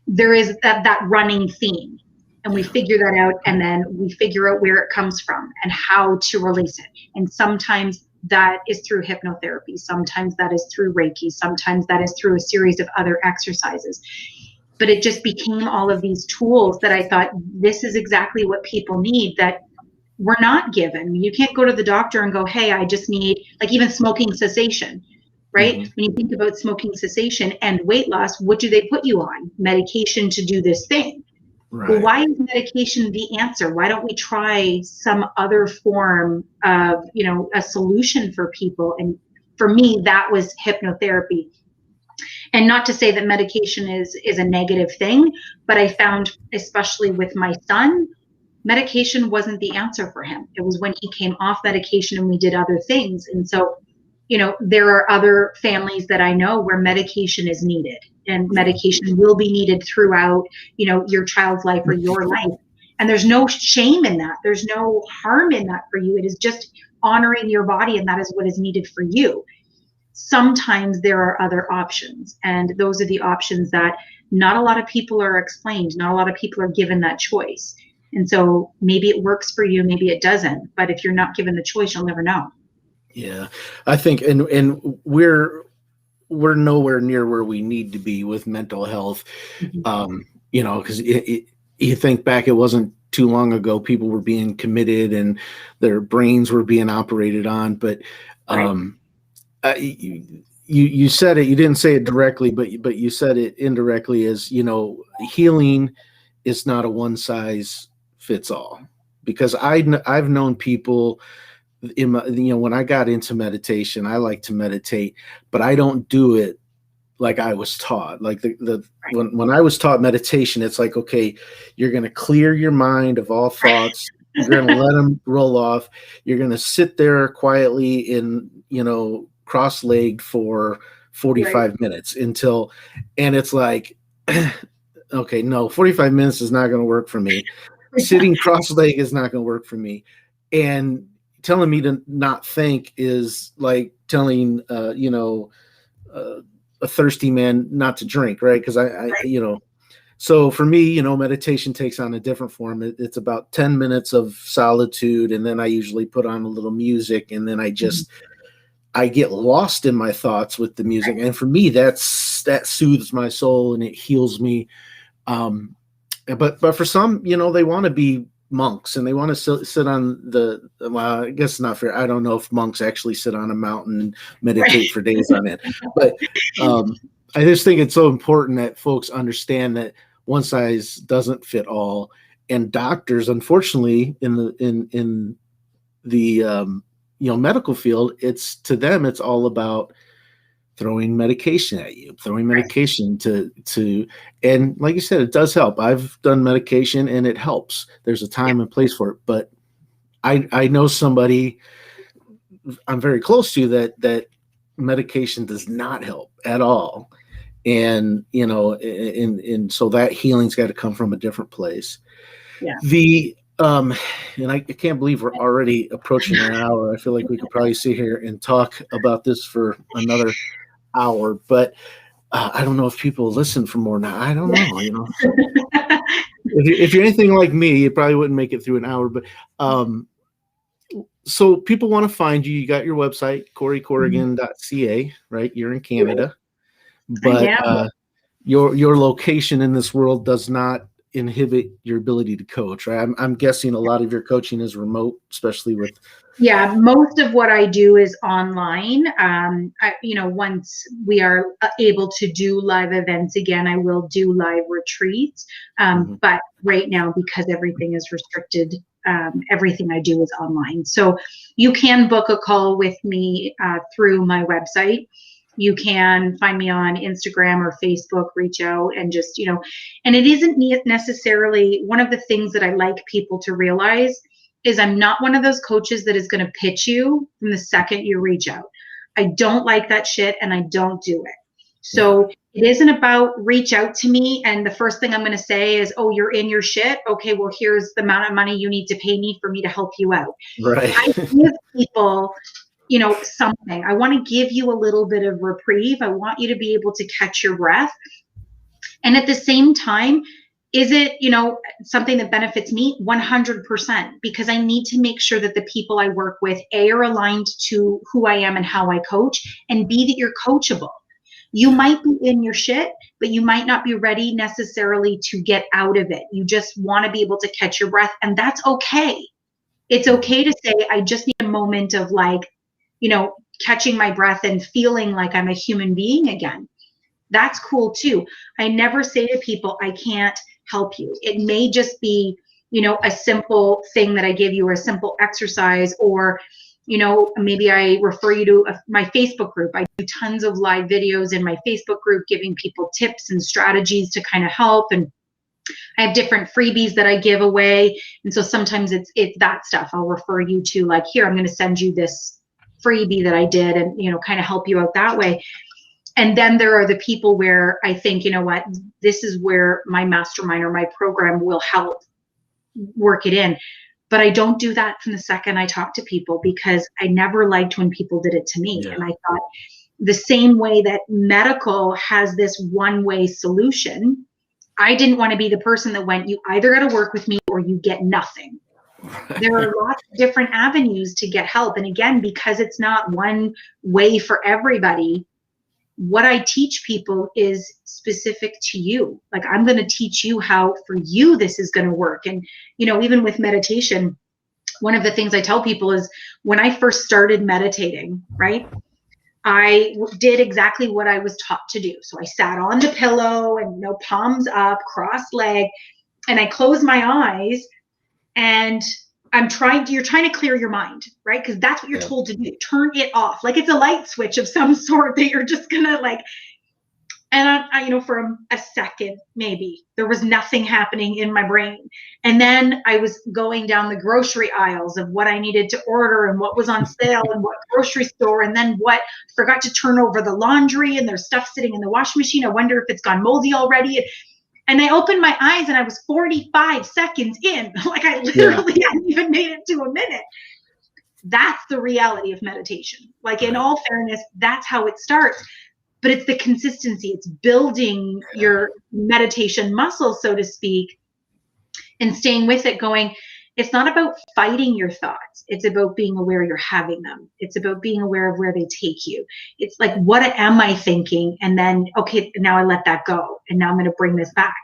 there is that running theme. And we figure that out, and then we figure out where it comes from and how to release it. And sometimes that is through hypnotherapy. Sometimes that is through Reiki. Sometimes that is through a series of other exercises. But it just became all of these tools that I thought, this is exactly what people need that we're not given. You can't go to the doctor and go, hey, I just need, like even smoking cessation, right? Mm-hmm. When you think about smoking cessation and weight loss, what do they put you on? Medication to do this thing. Right. Well, why is medication the answer? Why don't we try some other form of, a solution for people? And for me, that was hypnotherapy. And not to say that medication is a negative thing, but I found, especially with my son, medication wasn't the answer for him. It was when he came off medication and we did other things. And so, there are other families that I know where medication is needed, and medication will be needed throughout, your child's life or your life. And there's no shame in that. There's no harm in that for you. It is just honoring your body, and that is what is needed for you. Sometimes there are other options, and those are the options that not a lot of people are explained. Not a lot of people are given that choice. And so maybe it works for you, maybe it doesn't. But if you're not given the choice, you'll never know. Yeah, I think, and we're nowhere near where we need to be with mental health. Mm-hmm. Because you think back, it wasn't too long ago, people were being committed and their brains were being operated on. But you said it, you didn't say it directly, but you said it indirectly as, healing is not a one size fits all. Because I've known people in my, when I got into meditation, I like to meditate, but I don't do it like I was taught. Like when I was taught meditation, it's like, okay, you're going to clear your mind of all thoughts. You're going to let them roll off. You're going to sit there quietly in, cross-legged for 45 minutes and it's like, okay, no, 45 minutes is not going to work for me. Sitting cross-legged is not going to work for me. And telling me to not think is like telling, a thirsty man not to drink, right? Because so for me, meditation takes on a different form. It's about 10 minutes of solitude, and then I usually put on a little music, and then I get lost in my thoughts with the music. And for me, that soothes my soul and it heals me. But for some, they want to be monks and they want to sit on well, I guess it's not fair. I don't know if monks actually sit on a mountain and meditate for days on end, but I just think it's so important that folks understand that one size doesn't fit all. And doctors, unfortunately, in the medical field, to them, it's all about throwing medication at you, throwing medication and like you said, it does help. I've done medication and it helps. There's a time and place for it. But I know somebody I'm very close to that medication does not help at all. And, and so that healing's got to come from a different place. Yeah. And I can't believe we're already approaching an hour. I feel like we could probably sit here and talk about this for another hour, but I don't know if people listen for more now. I don't know, if you're anything like me, you probably wouldn't make it through an hour, but so people want to find you. You got your website, Corrigan.ca, right? You're in Canada, but your location in this world does not inhibit your ability to coach, right? I'm guessing a lot of your coaching is remote, especially with. Yeah, most of what I do is online. Once we are able to do live events again, I will do live retreats. But right now, because everything is restricted, everything I do is online. So you can book a call with me through my website. You can find me on Instagram or Facebook, reach out and just, and it isn't necessarily one of the things that I like people to realize is I'm not one of those coaches that is going to pitch you from the second you reach out. I don't like that shit and I don't do it. So it isn't about reach out to me and the first thing I'm going to say is, oh, you're in your shit. Okay, well, here's the amount of money you need to pay me for me to help you out. Right. I give people, something. I want to give you a little bit of reprieve. I want you to be able to catch your breath. And at the same time, is it, something that benefits me? 100%, because I need to make sure that the people I work with, A, are aligned to who I am and how I coach, and B, that you're coachable. You might be in your shit, but you might not be ready necessarily to get out of it. You just want to be able to catch your breath, and that's okay. It's okay to say, I just need a moment of catching my breath and feeling like I'm a human being again. That's cool too. I never say to people, I can't help you. It may just be, a simple thing that I give you or a simple exercise, or, maybe I refer you to my Facebook group. I do tons of live videos in my Facebook group, giving people tips and strategies to kind of help. And I have different freebies that I give away. And so sometimes it's that stuff I'll refer you to, like, here, I'm going to send you this freebie that I did and, kind of help you out that way. And then there are the people where I think, what, this is where my mastermind or my program will help work it in. But I don't do that from the second I talk to people, because I never liked when people did it to me. Yeah. And I thought the same way that medical has this one-way solution, I didn't want to be the person that went, you either got to work with me or you get nothing. Right. There are lots of different avenues to get help. And again, because it's not one way for everybody, what I teach people is specific to you. Like, I'm going to teach you how for you this is going to work. And, even with meditation, one of the things I tell people is when I first started meditating, right, I did exactly what I was taught to do. So I sat on the pillow and, palms up, crossed leg, and I closed my eyes and you're trying to clear your mind, right? Because that's what you're told to do. Turn it off. Like it's a light switch of some sort that you're just gonna and I for a second, maybe there was nothing happening in my brain. And then I was going down the grocery aisles of what I needed to order and what was on sale and what grocery store. And then forgot to turn over the laundry and there's stuff sitting in the washing machine. I wonder if it's gone moldy already. And I opened my eyes and I was 45 seconds in. Like I literally hadn't even made it to a minute. That's the reality of meditation. Like in all fairness, that's how it starts. But it's the consistency. It's building your meditation muscle, so to speak, and staying with it, going, it's not about fighting your thoughts. It's about being aware you're having them. It's about being aware of where they take you. It's like, what am I thinking? And then, okay, now I let that go. And now I'm going to bring this back.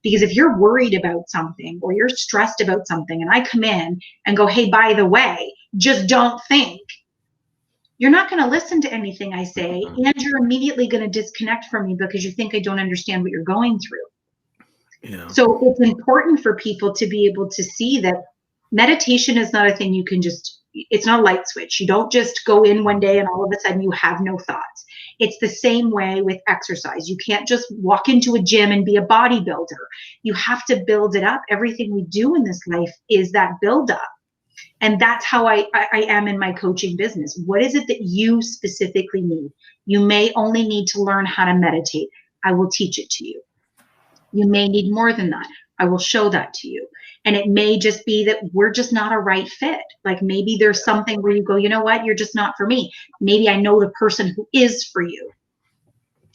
Because if you're worried about something or you're stressed about something and I come in and go, hey, by the way, just don't think, you're not going to listen to anything I say. And you're immediately going to disconnect from me because you think I don't understand what you're going through. Yeah. So it's important for people to be able to see that meditation is not a thing you can just, it's not a light switch. You don't just go in one day and all of a sudden you have no thoughts. It's the same way with exercise. You can't just walk into a gym and be a bodybuilder. You have to build it up. Everything we do in this life is that build up. And that's how I am in my coaching business. What is it that you specifically need? You may only need to learn how to meditate. I will teach it to you. You may need more than that. I will show that to you. And it may just be that we're just not a right fit. Like maybe there's something where you go, you know what, you're just not for me. Maybe I know the person who is for you.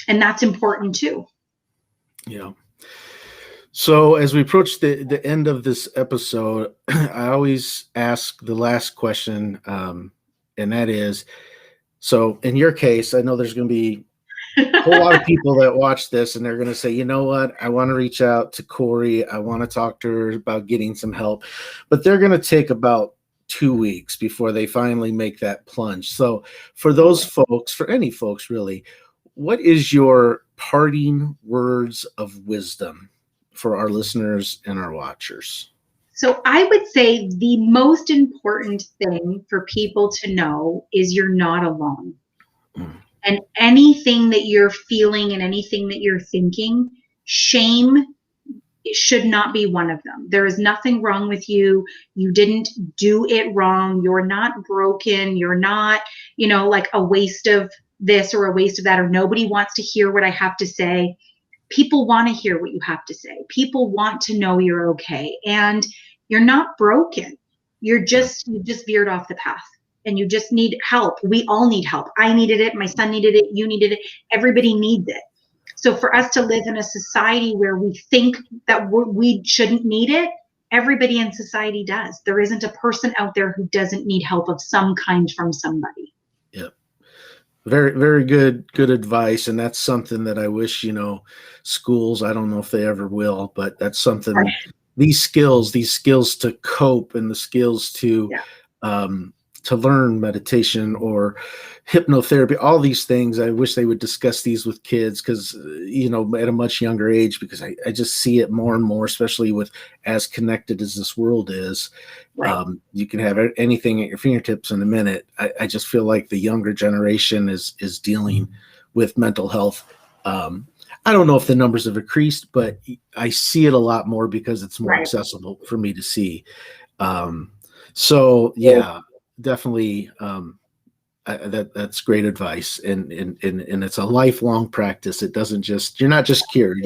And that's important too. Yeah. So as we approach the end of this episode, I always ask the last question, and that is, so in your case, I know there's going to be a whole lot of people that watch this and they're going to say, you know what, I want to reach out to Corrie. I want to talk to her about getting some help, but they're going to take about 2 weeks before they finally make that plunge. So for those folks, for any folks really, what is your parting words of wisdom for our listeners and our watchers? So I would say the most important thing for people to know is you're not alone. And anything that you're feeling and anything that you're thinking, shame should not be one of them. There is nothing wrong with you. You didn't do it wrong. You're not broken. You're not, like a waste of this or a waste of that, or nobody wants to hear what I have to say. People want to hear what you have to say. People want to know you're okay. And you're not broken. You just veered off the path. And you just need help. We all need help. I needed it. My son needed it. You needed it. Everybody needs it. So for us to live in a society where we think that we shouldn't need it, everybody in society does. There isn't a person out there who doesn't need help of some kind from somebody. Yeah. Very, very good advice. And that's something that I wish, schools, I don't know if they ever will, but that's something, Right. these skills to cope and the skills to learn meditation or hypnotherapy, all these things. I wish they would discuss these with kids because, at a much younger age, because I just see it more and more, especially with as connected as this world is. Right. You can have anything at your fingertips in a minute. I just feel like the younger generation is dealing with mental health. I don't know if the numbers have increased, but I see it a lot more because it's more accessible for me to see. So yeah. Definitely, that's great advice, and it's a lifelong practice. It doesn't you're not just cured.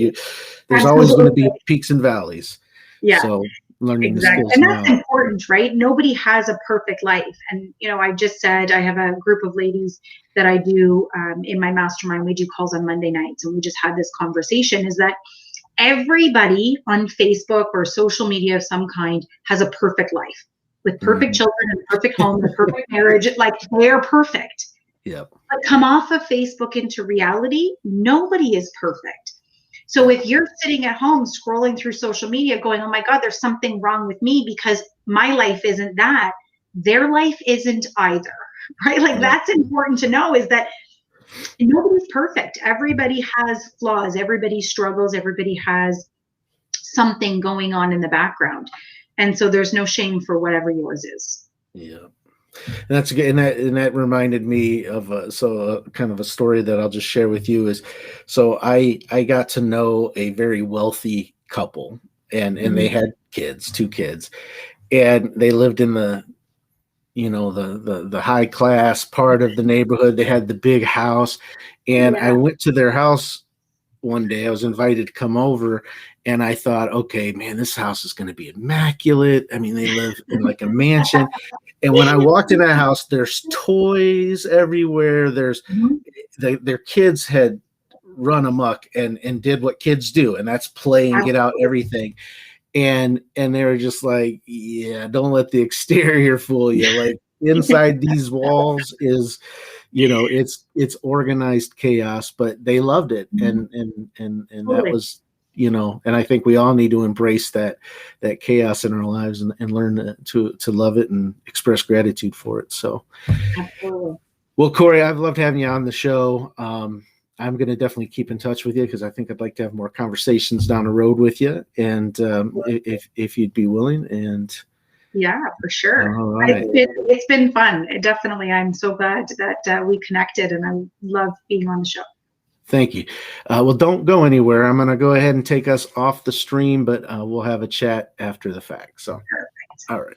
There's always going to be peaks and valleys. Yeah. So learning the skills and that's now. important, right? Nobody has a perfect life. And I just said I have a group of ladies that I do in my mastermind. We do calls on Monday nights, and we just had this conversation. Is that everybody on Facebook or social media of some kind has a perfect life. With perfect children and perfect home and perfect marriage, like they're perfect. Yep. But come off of Facebook into reality, nobody is perfect. So if you're sitting at home scrolling through social media going, oh my God, there's something wrong with me because my life isn't that, their life isn't either, right? Like that's important to know, is that nobody's perfect. Everybody has flaws. Everybody struggles. Everybody has something going on in the background. And so there's no shame for whatever yours is. Yeah. And that's good. And that reminded me of kind of a story that I'll just share with you is, so I got to know a very wealthy couple and they had kids, 2 kids, and they lived in the high class part of the neighborhood. They had the big house, and I went to their house one day. I was invited to come over, and I thought, okay, man, this house is going to be immaculate. I mean, they live in like a mansion. And when I walked in that house, there's toys everywhere. There's Mhm. their kids had run amok and did what kids do, and that's play and get out everything. And they were just like, yeah, don't let the exterior fool you. Like inside these walls is, it's organized chaos, but they loved it. And that Totally. was, and I think we all need to embrace that chaos in our lives and learn to love it and express gratitude for it. So, Absolutely. well, Corrie, I've loved having you on the show. I'm going to definitely keep in touch with you because I think I'd like to have more conversations down the road with you. And if you'd be willing. And yeah, for sure. All right. It's been fun. Definitely. I'm so glad that we connected, and I love being on the show. Thank you. Well, don't go anywhere. I'm going to go ahead and take us off the stream, but we'll have a chat after the fact. So, Perfect. all right.